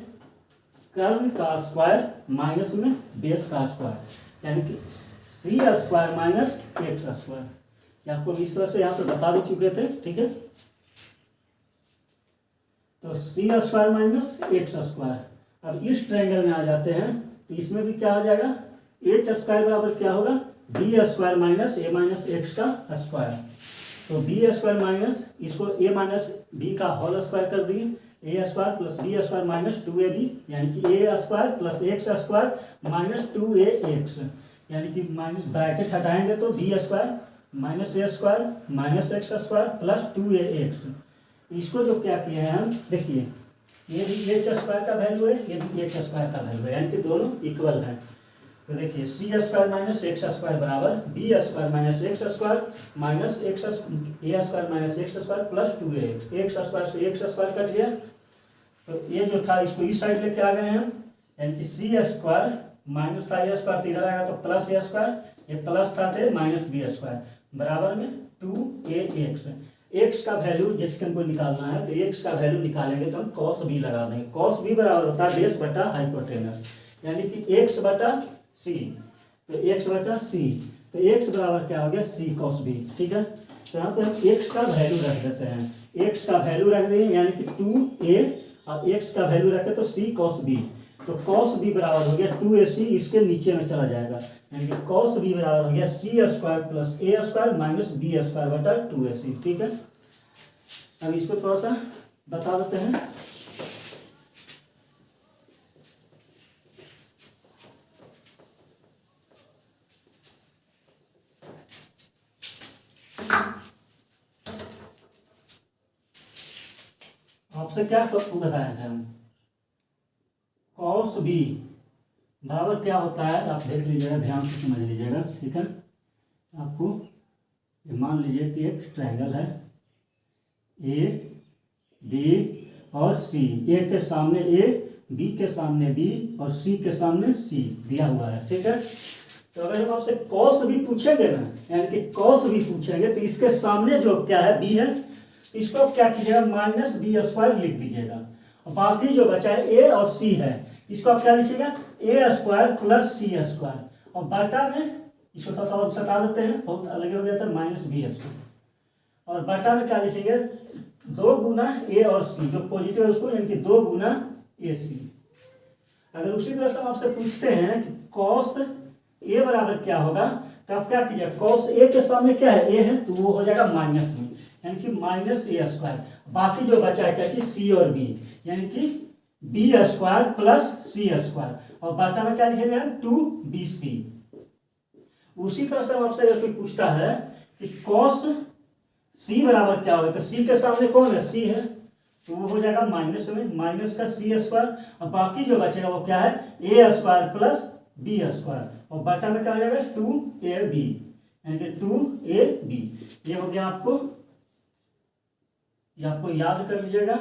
कर्म का स्क्वायर माइनस में बेस का स्क्वायर, यानी कि सी स्क्वायर माइनस एक्स स्क्वायर, आपको इस तरह से यहाँ पे बता भी चुके थे, ठीक है। तो सी स्क्वायर माइनस एक्स स्क्वायर। अब इस ट्रायंगल में आ जाते हैं तो इसमें भी क्या हो जाएगा, एच स्क्वायर बराबर क्या होगा, B square minus A minus X का स्क्वायर। तो बी स्क्वायर माइनस इसको ए माइनस बी का होल स्क्वायर कर दिए, A square plus B square minus 2ab, यानी कि A square plus X square minus 2ax, यानी कि माइनस ब्रैकेट हटाएंगे तो B square minus A square minus X square plus 2ax। इसको जो क्या किए हैं हम, देखिए ये भी एच स्क्वायर का वैल्यू है, ये भी एच स्क्वायर का वैल्यू है, यानी कि दोनों इक्वल हैं। तो देखिए C square minus X square बराबर B square minus X square minus X A square minus X square plus 2ax, X square से एक्स स्क्वायर कट गया, तो ये जो था इसको इस साइड लेके आ गए हम, यानी कि सी स्क्वायर माइनस था ए स्क्वायर तो इधर आएगा तो प्लस ए स्क्वायर, ये प्लस था थे माइनस बी स्क्वायर बराबर में 2ax। एक्स का वैल्यू जिसके हमको निकालना है तो एक्स का वैल्यू निकालेंगे तो हम कॉस बी लगा देंगे, कॉस बी बराबर होता है बेस बटा हाइपोटेनस, यानी कि एक्स बटा सी, तो एक्स बटा सी, तो एक्स बराबर क्या हो गया, सी कॉस बी, ठीक है। तो यहाँ पे हम एक्स का वैल्यू रख देते हैं, एक्स का वैल्यू रख देंगे, यानी कि 2a अब x का वैल्यू रखे तो c cos b, तो cos b बराबर हो गया 2ac, इसके नीचे में चला जाएगा, यानी कि cos b बराबर हो गया c square plus a square minus b square बटा 2ac। ठीक है, अब इसको थोड़ा सा बता देते हैं। आपसे क्या बताया है हम, cos b बराबर क्या होता है आप देख लीजिएगा, ध्यान से समझ लीजिएगा। ठीक है, आपको मान लीजिए कि एक ट्रायंगल है ए बी और सी, ए के सामने ए, बी के सामने बी और सी के सामने सी दिया हुआ है। ठीक है, तो अगर हम आपसे cos b पूछेंगे ना, यानी कि cos b पूछेंगे तो इसके सामने जो क्या है b है, इसको आप क्या कीजिएगा माइनस बी स्क्वायर लिख दीजिएगा, और बाकी जो बचा है ए और सी है इसको आप क्या लिखिएगा ए स्क्वायर प्लस सी स्क्वायर, और बटा में इसको थोड़ा सा और सटा देते हैं, बहुत अलग हो गया था, माइनस बी स्क्वायर, और बटा में क्या लिखेंगे 2 गुना ए और सी, जो पॉजिटिव है उसको, यानी कि 2 गुना ए सी। अगर उसी तरह से हम आपसे पूछते हैं कि cos ए बराबर क्या होगा, तो आप क्या कीजिए cos ए के सामने क्या है ए है, तो वो हो जाएगा माइनस में, यानी कि माइनस ए स्क्वायर, बाकी जो बचा है क्या चीज सी और बी, यानी कि बी स्क्वायर प्लस सी स्क्वायर, और बटा में क्या लिखेंगे 2bc। उसी तरह से आपसे अगर कोई पूछता है कि cos c बराबर क्या होगा, तो c के सामने कौन है सी है, तो वो हो जाएगा माइनस में, माइनस का सी स्क्वायर, और बाकी जो बचेगा वो क्या है ए स्क्वायर प्लस बी स्क्वायर, और बटा में क्या हो जाएगा 2ab, यानी कि 2ab। ये हो गया आपको, ये आपको याद कर लीजिएगा,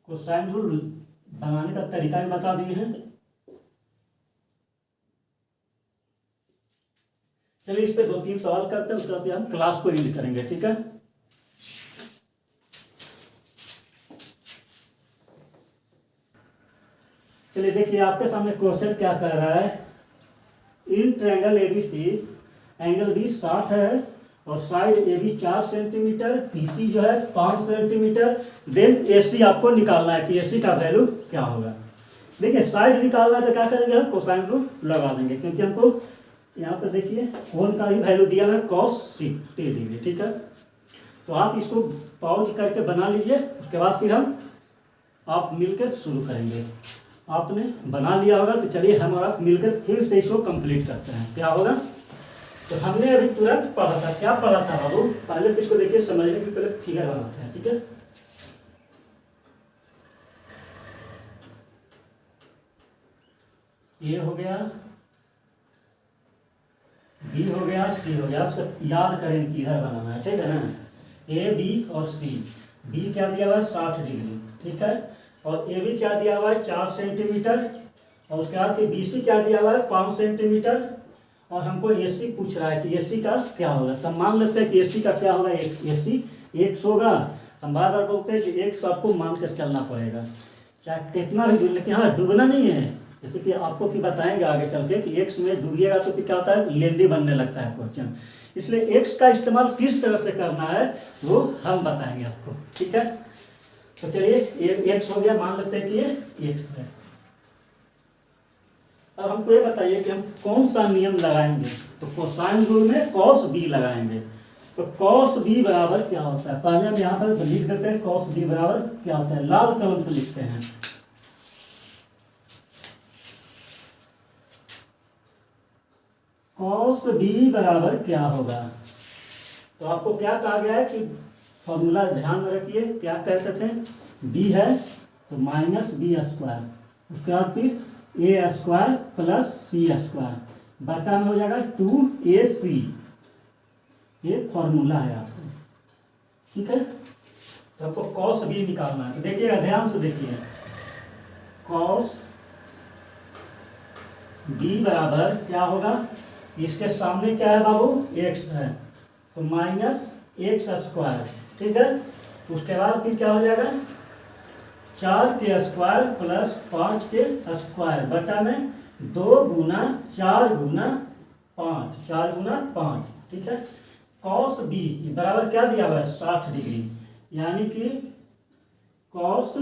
कोसाइन रूल बनाने का तरीका भी बता दिए हैं। चलिए इस पे 2-3 सवाल करते हैं, उसके बाद हम क्लास को एंड करेंगे। ठीक है, चलिए देखिए आपके सामने क्वेश्चन क्या कर रहा है, in triangle ABC angle B 60 है और side A B 4 centimetre, PC जो है 5 सेंटीमीटर, देन एसी आपको निकालना है कि एसी का वैल्यू क्या होगा। देखिए साइड निकालना है तो क्या करेंगे हम कोसाइन रूल लगा देंगे, क्योंकि हमको यहाँ पर देखिए कोण का ही वैल्यू दिया हुआ है cos 60 डिग्री। ठीक है, तो आप इसको पॉज करके बना लीजिए, उसके बाद फिर हम आप मिलकर शुरू करेंगे। आपने बना लिया होगा तो चलिए हम और आप मिलकर फिर से इसको कंप्लीट करते हैं। क्या होगा, तो हमने अभी तुरंत पढ़ा था, क्या पढ़ा था बाबू, पहले तो इसको देखिए समझने के पहले फिगर बनाते हैं। ठीक है, ए हो गया, बी हो गया, सी हो गया, सब याद करें कि इधर बनाना है। ठीक है ना, ए बी और सी, बी क्या दिया हुआ है 60 डिग्री। ठीक है, और ए बी क्या दिया हुआ है 4 सेंटीमीटर, और उसके बाद बी सी क्या दिया हुआ है 5 सेंटीमीटर, और हमको ए सी पूछ रहा है कि ए सी का क्या होगा। तो मान लेते हैं कि ए सी का क्या होगा, ए सी 100 होगा। हम बार बार बोलते हैं कि 100 आपको मान कर चलना पड़ेगा, चाहे कितना भी दूर, लेकिन हाँ डूबना नहीं है। जैसे कि आपको फिर बताएंगे आगे चल के कि एक्स में डूबिएगा तो फिर क्या होता है लेंदी बनने लगता है क्वेश्चन, इसलिए एक्स का इस्तेमाल किस तरह से करना है वो हम बताएंगे आपको। ठीक है, तो चलिए एक्स हो गया, मान लेते हैं कि ये एक्स है। अब हमको ये बताइए कि हम कौन सा नियम लगाएंगे, तो कोसाइन रूल में cos b लगाएंगे। तो cos b बराबर क्या होता है, पहले हम यहाँ पर लिख देते हैं cos b बराबर क्या होता है, लाल कलम से लिखते हैं। cos b बराबर क्या होगा, तो आपको क्या कहा गया है कि फॉर्मूला ध्यान में रखिए, क्या कहते थे, b है तो माइनस बी स्क्वायर, उसके बाद फिर ए स्क्वायर प्लस सी स्क्वायर, बटा में हो जाएगा 2ac, ये फॉर्मूला है आपको। ठीक है, तो आपको cos b निकालना है, तो देखिएगा ध्यान से देखिए, cos b बराबर क्या होगा, इसके सामने क्या है बाबू x है, तो माइनस एक्स स्क्वायर। ठीक है, उसके बाद फिर क्या हो जाएगा 4 के स्क्वायर प्लस 5 के स्क्वायर, बटा में 2 गुना 4 गुना 5, 4 गुना 5। ठीक है, cos b बराबर क्या दिया हुआ है 60 डिग्री, यानी कि cos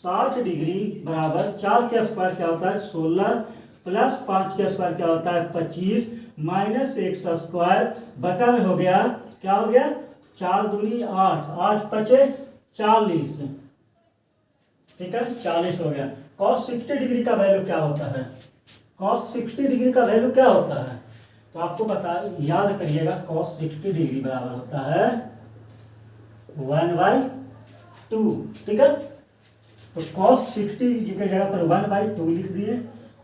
60 डिग्री बराबर 4 के स्क्वायर क्या होता है 16 प्लस 5 के स्क्वायर क्या होता है 25 माइनस 1 का स्क्वायर बटा में हो गया क्या हो गया 4 दूनी 8 8 पचे 40। ठीक है 40 हो गया। कॉस 60 डिग्री का वैल्यू क्या होता है कॉस 60 डिग्री का वैल्यू क्या होता है तो आपको बता याद करिएगा कॉस 60 डिग्री बराबर होता है 1/2। ठीक है तो cos 60 की जगह पर 1/2 लिख दिए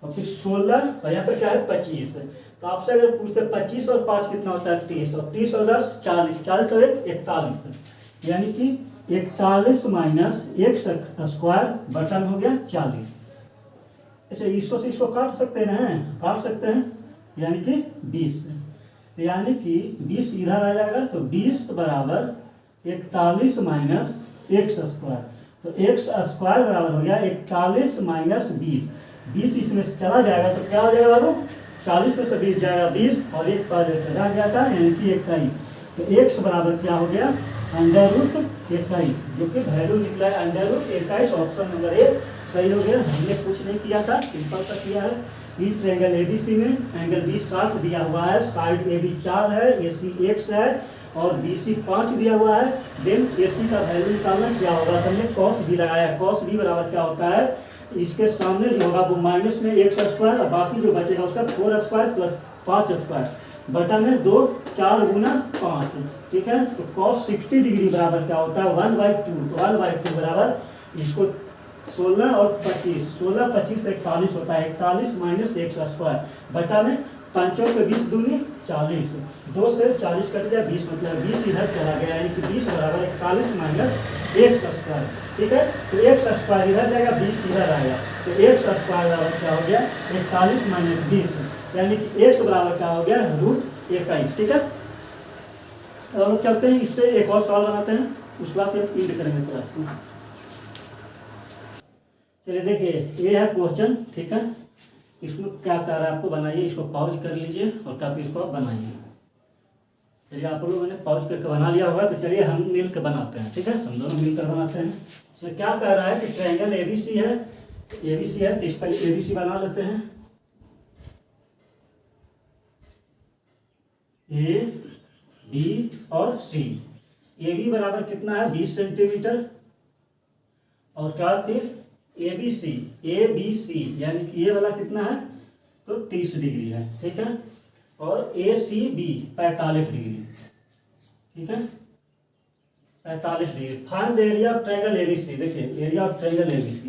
और फिर 16 और यहाँ पर क्या है 25। तो आपसे अगर पूछते 25 और 5 कितना होता है 30 और 30 और 10 40 40 और 1 41 यानी कि 41 माइनस 1 स्क्वायर बटन हो गया 40। अच्छा इसको से इसको काट सकते हैं काट सकते हैं यानी कि 20 यानी कि 20 इधर आ जाएगा तो 20 बराबर 41 माइनस 1 स्क्वायर तो 1 स्क्वायर बराबर हो गया 41 माइनस 20 20 इसमें से चला जाएगा तो क्या हो जाएगा बाबू 40 में से 20 जाएगा 20 और 1 पास रह गया था यानी कि 21 तो x बराबर क्या हो गया √21 जो कि वैल्यू निकला है √21 ऑप्शन नंबर 1 सही हो गया। हमने कुछ नहीं किया था सिंपल सा किया है। इस ट्रायंगल ABC में एंगल B 60 दिया हुआ है साइड AB 4 है AC x है और BC 5 दिया हुआ है देन AC का वैल्यू निकालना क्या होगा तो हमने cos B लगाया cos B बराबर क्या होता है इसके सामने जो होगा वो माइनस में 1 स्क्वायर और बाकी जो बचेगा उसका 4 स्क्वायर प्लस 5 स्क्वायर बटा में 2 4 गुना 5। ठीक है तो cos 60 डिग्री बराबर क्या होता है 1/2 तो 1/2 बराबर इसको 16 और 25 16 25 41 होता है 41 माइनस 1 स्क्वायर बटा में 5 के 20 दूनी 40 2 से 40 कट गया 20 मतलब 20 इधर चला गया यानी कि 20 बराबर 41 माइनस 1 स्क्वायर। ठीक है तो 1 स्क्वायर इधर जाएगा 20 इधर आएगा तो 1 स्क्वायर बराबर क्या हो गया 41 माइनस 20 यानी कि x बराबर क्या हो गया √21। ठीक है अब लोग चलते हैं इससे एक और सवाल बनाते हैं उसके बाद फिर इंड करेंगे क्लास। चलिए देखिए ये है क्वेश्चन। ठीक है इसमें क्या कर रहा है आपको बनाइए इसको पॉज कर लीजिए और काफी इसको आप बनाइए। चलिए आप लोगों ने पॉज करके बना लिया होगा तो चलिए हम मिलकर बनाते हैं। ठीक है हम दोनों मिलकर बनाते हैं। इसमें क्या कह रहा है कि ट्रायंगल ABC है तो इस पर ABC बना लेते हैं A B और C। AB बराबर कितना है 20 सेंटीमीटर और क्या फिर ABC यानी कि ये वाला कितना है तो 30 डिग्री है। ठीक है और ACB 45 डिग्री। ठीक है 45 degree. Find the area of triangle ABC। देखिए एरिया ऑफ ट्रायंगल ABC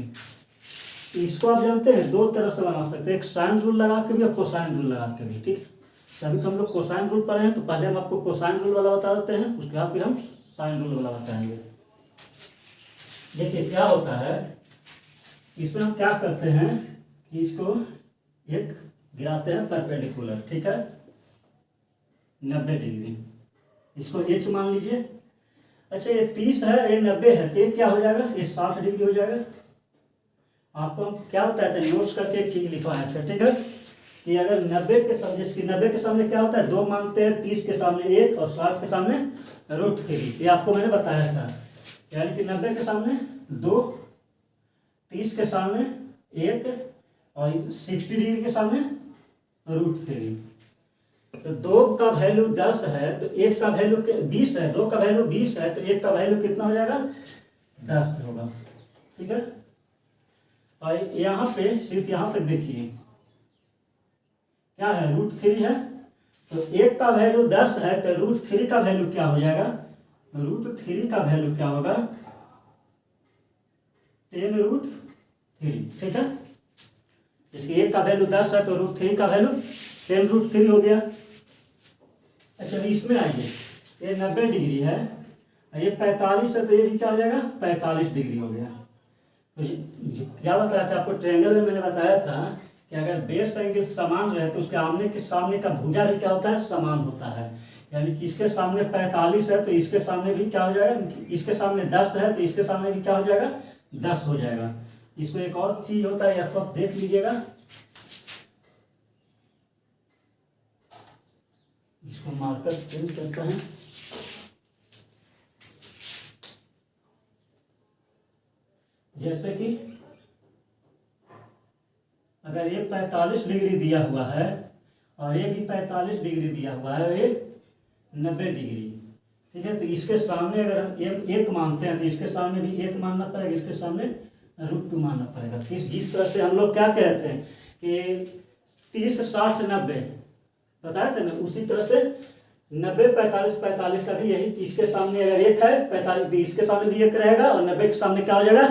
इसको आप जानते हैं दो तरह से बना सकते हैं एक साइन रूल लगा के भी और कोसाइन रूल लगा के भी। ठीक है तभी तो हम लोग कोसाइन रूल पढ़े हैं तो पहले हम आपको कोसाइन रूल वाला बता देते हैं उसके बाद फिर हम साइन रूल वाला बताएंगे। देखिए क्या होता है इसमें हम क्या करते हैं कि इसको एक गिराते हैं परपेंडिकुलर। ठीक है 90 डिग्री इसको h मान लीजिए। अच्छा ये 30 है ये 90 है तो ये क्या हो जाएगा ये 60 डिग्री हो जाएगा। आपको हम क्या बताया था नोट्स करके एक चीज लिखवाया था। ठीक है कि अगर 90 के सामने जिसकी 90 के सामने क्या होता है 2 मांगते हैं 30 के सामने 1 और 60 के सामने √3 ये आपको मैंने बताया था यानी कि 90 के सामने 2 30 के सामने 1 और 60 डिग्री के सामने √3। तो 2 का वैल्यू 10 है तो 1 का वैल्यू 20 है 2 का वैल्यू 20 है तो 1 का वैल्यू कितना हो जाएगा 10 होगा। ठीक है और यहाँ पे सिर्फ यहाँ तक देखिए क्या है √3 है तो 1 का वैल्यू 10 है तो √3 का वैल्यू क्या हो जाएगा √3 का वैल्यू क्या होगा 10√3। ठीक है इसके 1 का वैल्यू 10 है तो √3 का वैल्यू 10√3 हो गया। अच्छा इसमें आइए ये 90 डिग्री है ये 45 है तो ये भी क्या हो जाएगा 45 डिग्री हो गया। तो ये क्या बताया था आपको ट्रायंगल में मैंने बताया था कि अगर बेस एंगल समान रहे तो उसके आमने के सामने का भुजा भी क्या होता है समान होता है। यानी कि इसके सामने 45 है तो इसके सामने भी क्या हो जाएगा इसके सामने 10 है तो इसके सामने भी क्या हो जाएगा 10 हो जाएगा। इसमें एक और चीज होता है आपको देख लीजिएगा इसको मार्कर चेंज करते हैं। जैसे कि अगर ये 45 डिग्री दिया हुआ है और ये भी 45 डिग्री दिया हुआ है, ये 90 डिग्री, ठीक है। तो इसके सामने अगर हम एक मानते हैं तो इसके सामने भी एक मानना पड़ेगा, इसके सामने √2 मानना पड़ेगा। जिस तरह से हम लोग क्या कहते हैं कि 30 60 90 बताया था ना, उसी तरह से 90 45 45 का भी यही, इसके सामने अगर एक है 45, इसके सामने भी एक रहेगा और 90 के सामने क्या हो जाएगा,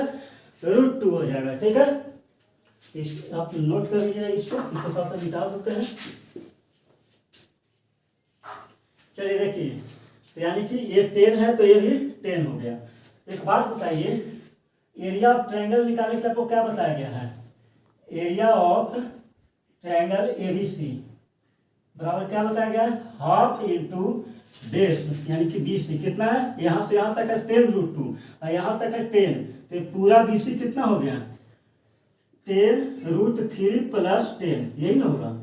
√2 हो जाएगा, ठीक है। आप नोट कर लीजिए इसको थोड़ा सा मिटा देते हैं। चलिए देखिए, तो यानी कि ये 10 है तो ये भी 10 हो गया। एक बात बताइए, एरिया ऑफ ट्रायंगल निकालने के लिए आपको क्या बताया गया है, एरिया ऑफ ट्रायंगल ABC बराबर क्या बताया गया है, हाफ इंटू बेस यानी कि BC कितना है, यहाँ से यहाँ तक है 10√2 और यहाँ तक है 10, तो पूरा BC कितना हो गया, 10√3 + 10, यही ना होगा। तो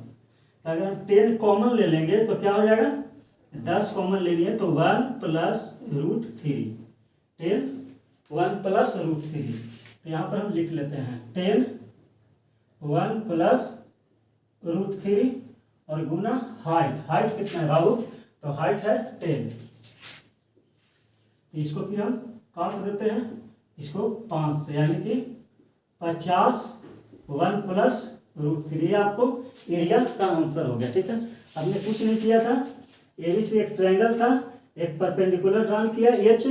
अगर हम 10 कॉमन ले लेंगे तो क्या हो जाएगा, 10 कॉमन ले लिए तो 1 + √3, 10 1 + √3। तो यहाँ पर हम लिख लेते हैं 10 1 + √3 और गुना हाइट कितना है बाबू, तो हाइट है 10। इसको फिर हम काट देते हैं इसको 5 से, यानी कि 50 1 + √3 आपको एरिया का आंसर हो गया, ठीक है। हमने कुछ नहीं किया था, ABC एक ट्रायंगल था, एक परपेंडिकुलर ड्रॉन किया H,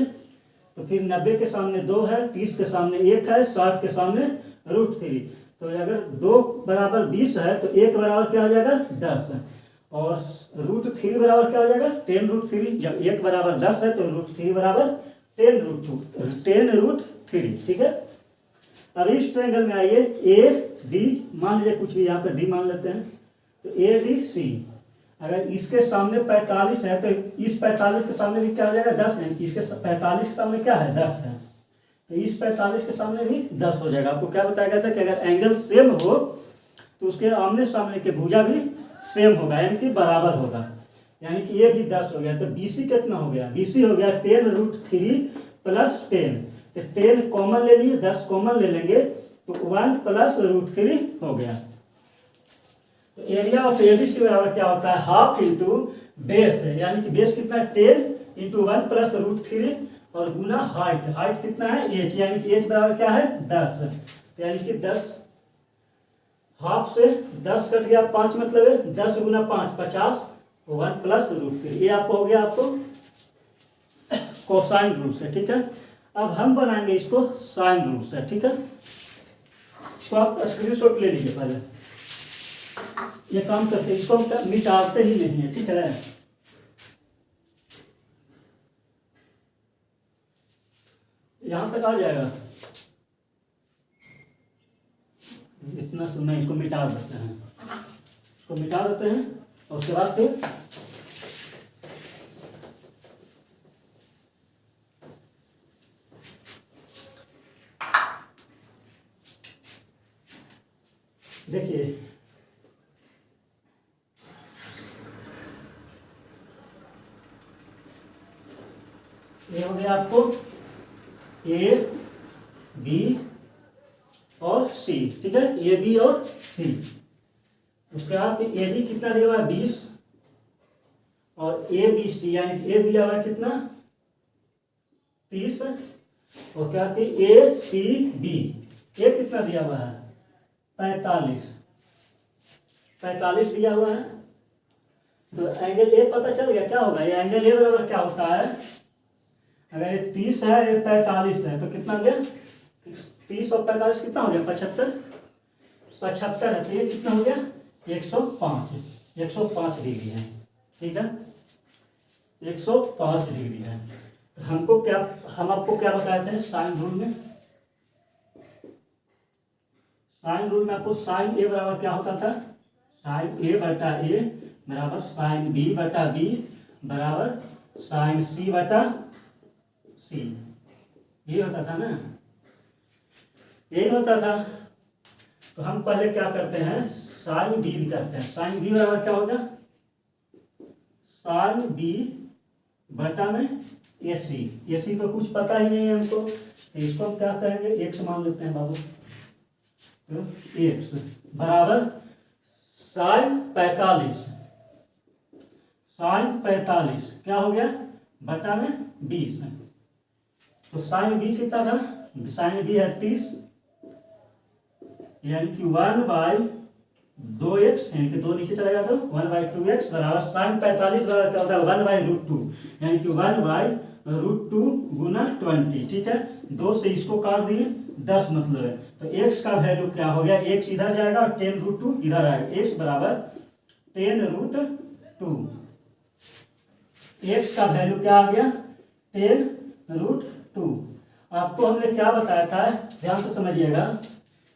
तो फिर 90 के सामने 2 है, 30 के सामने 1 है, 60 के सामने √3। तो अगर 2 = 20 है तो 1 बराबर क्या हो जाएगा, 10 है, और √3 बराबर क्या हो जाएगा, 10√3। जब 1 बराबर 10 है तो √3 बराबर 10√3, ठीक है। अब इस ट्रायंगल में आइए AD, मान लीजिए कुछ भी यहाँ पर D मान लेते हैं, तो ADC अगर इसके सामने 45 है तो इस 45 के सामने भी क्या हो जाएगा, 10 है, इसके 45 के सामने क्या है, 10 है, तो इस 45 के सामने भी 10 हो जाएगा। आपको क्या बताया गया था कि अगर एंगल सेम हो तो उसके आमने सामने के भुजा भी सेम होगा, यानी कि बराबर होगा, यानी कि ये भी 10 हो गया। तो BC कितना हो गया, BC हो गया 10√3 + 10, तो 10 कॉमन ले लिए, 10 कॉमन ले लेंगे तो 1 + √3 हो गया। तो एरिया ऑफ ABC बराबर क्या होता है, हाफ इंटू बेस है, यानी कि बेस कितना है 10 × 1 + √3 और गुना हाइट कितना है H, यानी कि H बराबर क्या है 10, यानी कि 10, हाफ से 10 कट गया 5, मतलब है 10 × 5 50, 1 + √3, ये आपको हो गया आपको कोसाइन रूल से, ठीक है। अब हम बनाएंगे इसको साइन रूल से, ठीक है। इसको आप स्क्रीनशॉट ले लीजिए पहले, ये काम करते, इसको हम मिटाते ही नहीं है, ठीक है। यहां तक आ जाएगा, इतना सुनना, इसको मिटा देते हैं, इसको मिटा देते हैं और उसके बाद फिर देखिए ये हो गया आपको A B और C, ठीक है, AB और C। उसके बाद AB कितना दिया हुआ है 20 और ABC यानी A दिया हुआ है कितना 30 और क्या ACB A कितना दिया हुआ है 45 दिया हुआ है। तो एंगल A पता चल गया क्या होगा, ये एंगल A बराबर क्या होता है, अगर ये 30 है ये 45 है तो कितना हो गया 30 और 45 कितना हो गया 75 है, तो ये कितना हो गया 105 डिग्री है, ठीक है, 105 डिग्री है। तो हम आपको क्या बताए थे साइन रूल में, आपको साइन A बराबर क्या होता था, साइन A/A बराबर साइन B/B बराबर साइन C/C, ये होता था ना, यही होता था। तो हम पहले क्या करते हैं साइन B भी करते हैं, साइन B बराबर क्या होगा साइन B/में AC को कुछ पता ही नहीं है हमको, तो इसको हम क्या कहेंगे, x मान लेते हैं बाबू। तो x बराबर sin 45 क्या हो गया बटा में 20। तो sin b कितना था, sin b है 30, यानी कि 1/2x, यानी कि 2 नीचे चला जाता है, 1/2x बराबर sin 45 बराबर क्या होता है 1/√2, यानी कि 1/√2 गुना 20। ठीक है, 2 से इसको काट दिए, 10 मतलब है। तो x का वैल्यू क्या हो गया, x इधर जाएगा और 10√2 इधर आएगा, x बराबर 10√2। x का वैल्यू क्या आ गया 10√2। आपको हमने क्या बताया था, ध्यान से समझिएगा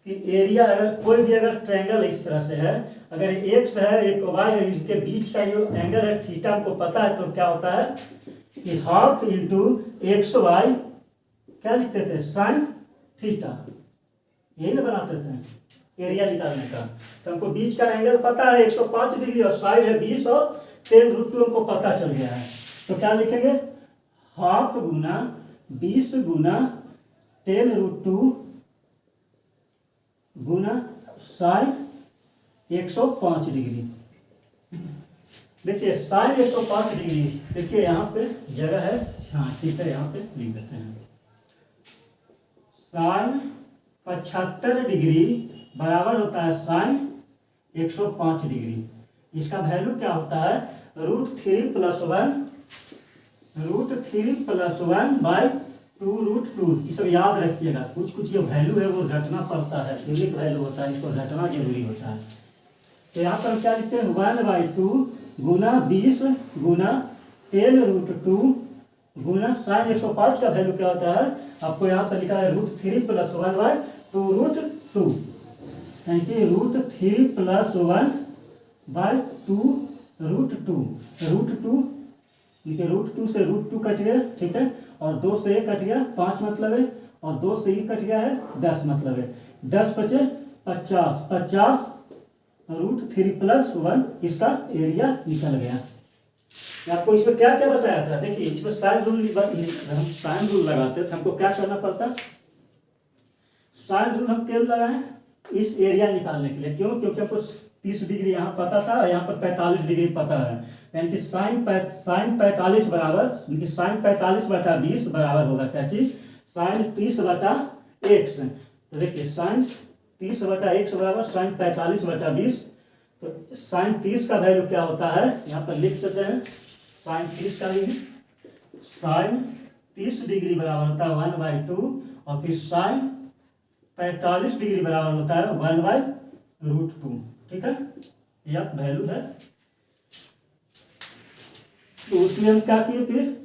कि एरिया अगर कोई भी अगर ट्रायंगल इस तरह से है, अगर x है एक y है, इनके बीच का जो एंगल है थीटा हमको पता है, तो क्या होता है कि हाफ इंटू एक्स वाई क्या लिखते थे साइन थीटा, यही ना बनाते थे एरिया निकालने का। तो हमको बीच का एंगल पता है 105 डिग्री और साइड है 20 और 10√2 हमको पता चल गया है। तो क्या लिखेंगे, हाफ गुना 20 गुना 10√2 गुना साइन 105 डिग्री। देखिए साइन 105 डिग्री, देखिए यहाँ पे जगह है, हाँ ठीक है, यहाँ पे लिख देते हैं साइन 75 डिग्री बराबर होता है साइन 105 डिग्री। इसका वैल्यू क्या होता है √3 + 1/2√2। ये सब याद रखिएगा, कुछ जो वैल्यू है वो घटना पड़ता है, यूनिक वैल्यू होता है, इसको घटना जरूरी होता है। तो यहाँ पर क्या लिखते हैं 1/2 गुना 20 गुना 10√2 गुना साइन 105 का वैल्यू क्या होता है, आपको यहाँ पर लिखा है √3 + 1/2√2, यानी कि √3 + 1/2√2। देखिए √2 से √2 कट गया, ठीक है, और 2 से 1 कट गया 5 मतलब है, और 2 से 1 कट गया है 10 मतलब है, 10 बचे 50, 50 √3 + 1 इसका एरिया निकल गया। आपको इसमें क्या क्या बताया था, देखिए इसमें साइन रूल, हम साइन रूल लगाते थे, हमको क्या करना पड़ता, साइन रूल हम क्यों लगाए इस एरिया निकालने के लिए, क्यों, क्योंकि हमको 30 डिग्री यहाँ पता था और यहाँ पर 45 डिग्री पता है, यानी कि साइन 45 बराबर, साइन 45/20 बराबर होगा क्या चीज साइन 30/x। तो देखिए साइन 30/x बराबर साइन 45/20। तो साइन 30 का वैल्यू क्या होता है, यहाँ पर लिख देते हैं साइन 30 का वैल्यू, साइन 30 डिग्री बराबर होता है 1/2 और फिर साइन 45 डिग्री बराबर होता है 1/√2। ठीक है, यह वैल्यू है। तो उसमें हम क्या किए, फिर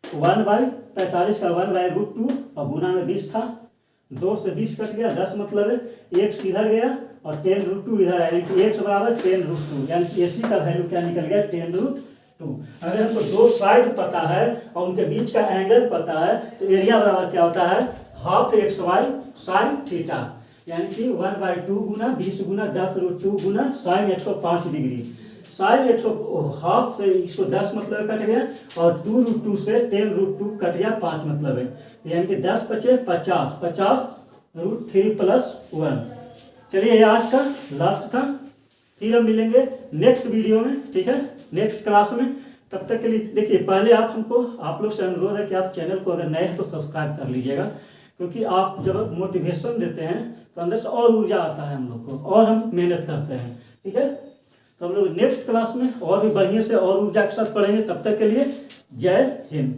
1/45 का 1/√2 और गुना में 20 था, 2 से 20 कट गया 10 मतलब है, x इधर गया और 10√2 इधर आया, यानी कि x बराबर 10√2, यानी कि AC का वैल्यू क्या निकल गया 10√2। अगर हमको दो साइड पता है और उनके बीच का एंगल पता है, तो एरिया बराबर क्या होता है हाफ XY साइन थीटा, यानी कि 1/2 गुना 20 गुना 10√2 गुना साइन 105 डिग्री। साइन 100 हाफ से इसको 10 मतलब कट गया और 2√2 से 10√2 कट गया 5 मतलब है, यानी कि 10 बचे 50, 50 √3 + 1। चलिए ये आज का लास्ट था, फिर हम मिलेंगे नेक्स्ट वीडियो में, ठीक है, नेक्स्ट क्लास में। तब तक के लिए देखिए पहले आप लोग से अनुरोध है कि आप चैनल को अगर नए हैं तो सब्सक्राइब कर लीजिएगा, क्योंकि आप जब मोटिवेशन देते हैं तो अंदर से और ऊर्जा आता है हम लोग को, और हम मेहनत करते हैं। ठीक है, तो हम लोग नेक्स्ट क्लास में और भी बढ़िया से और ऊर्जा के साथ पढ़ेंगे। तब तक के लिए जय हिंद।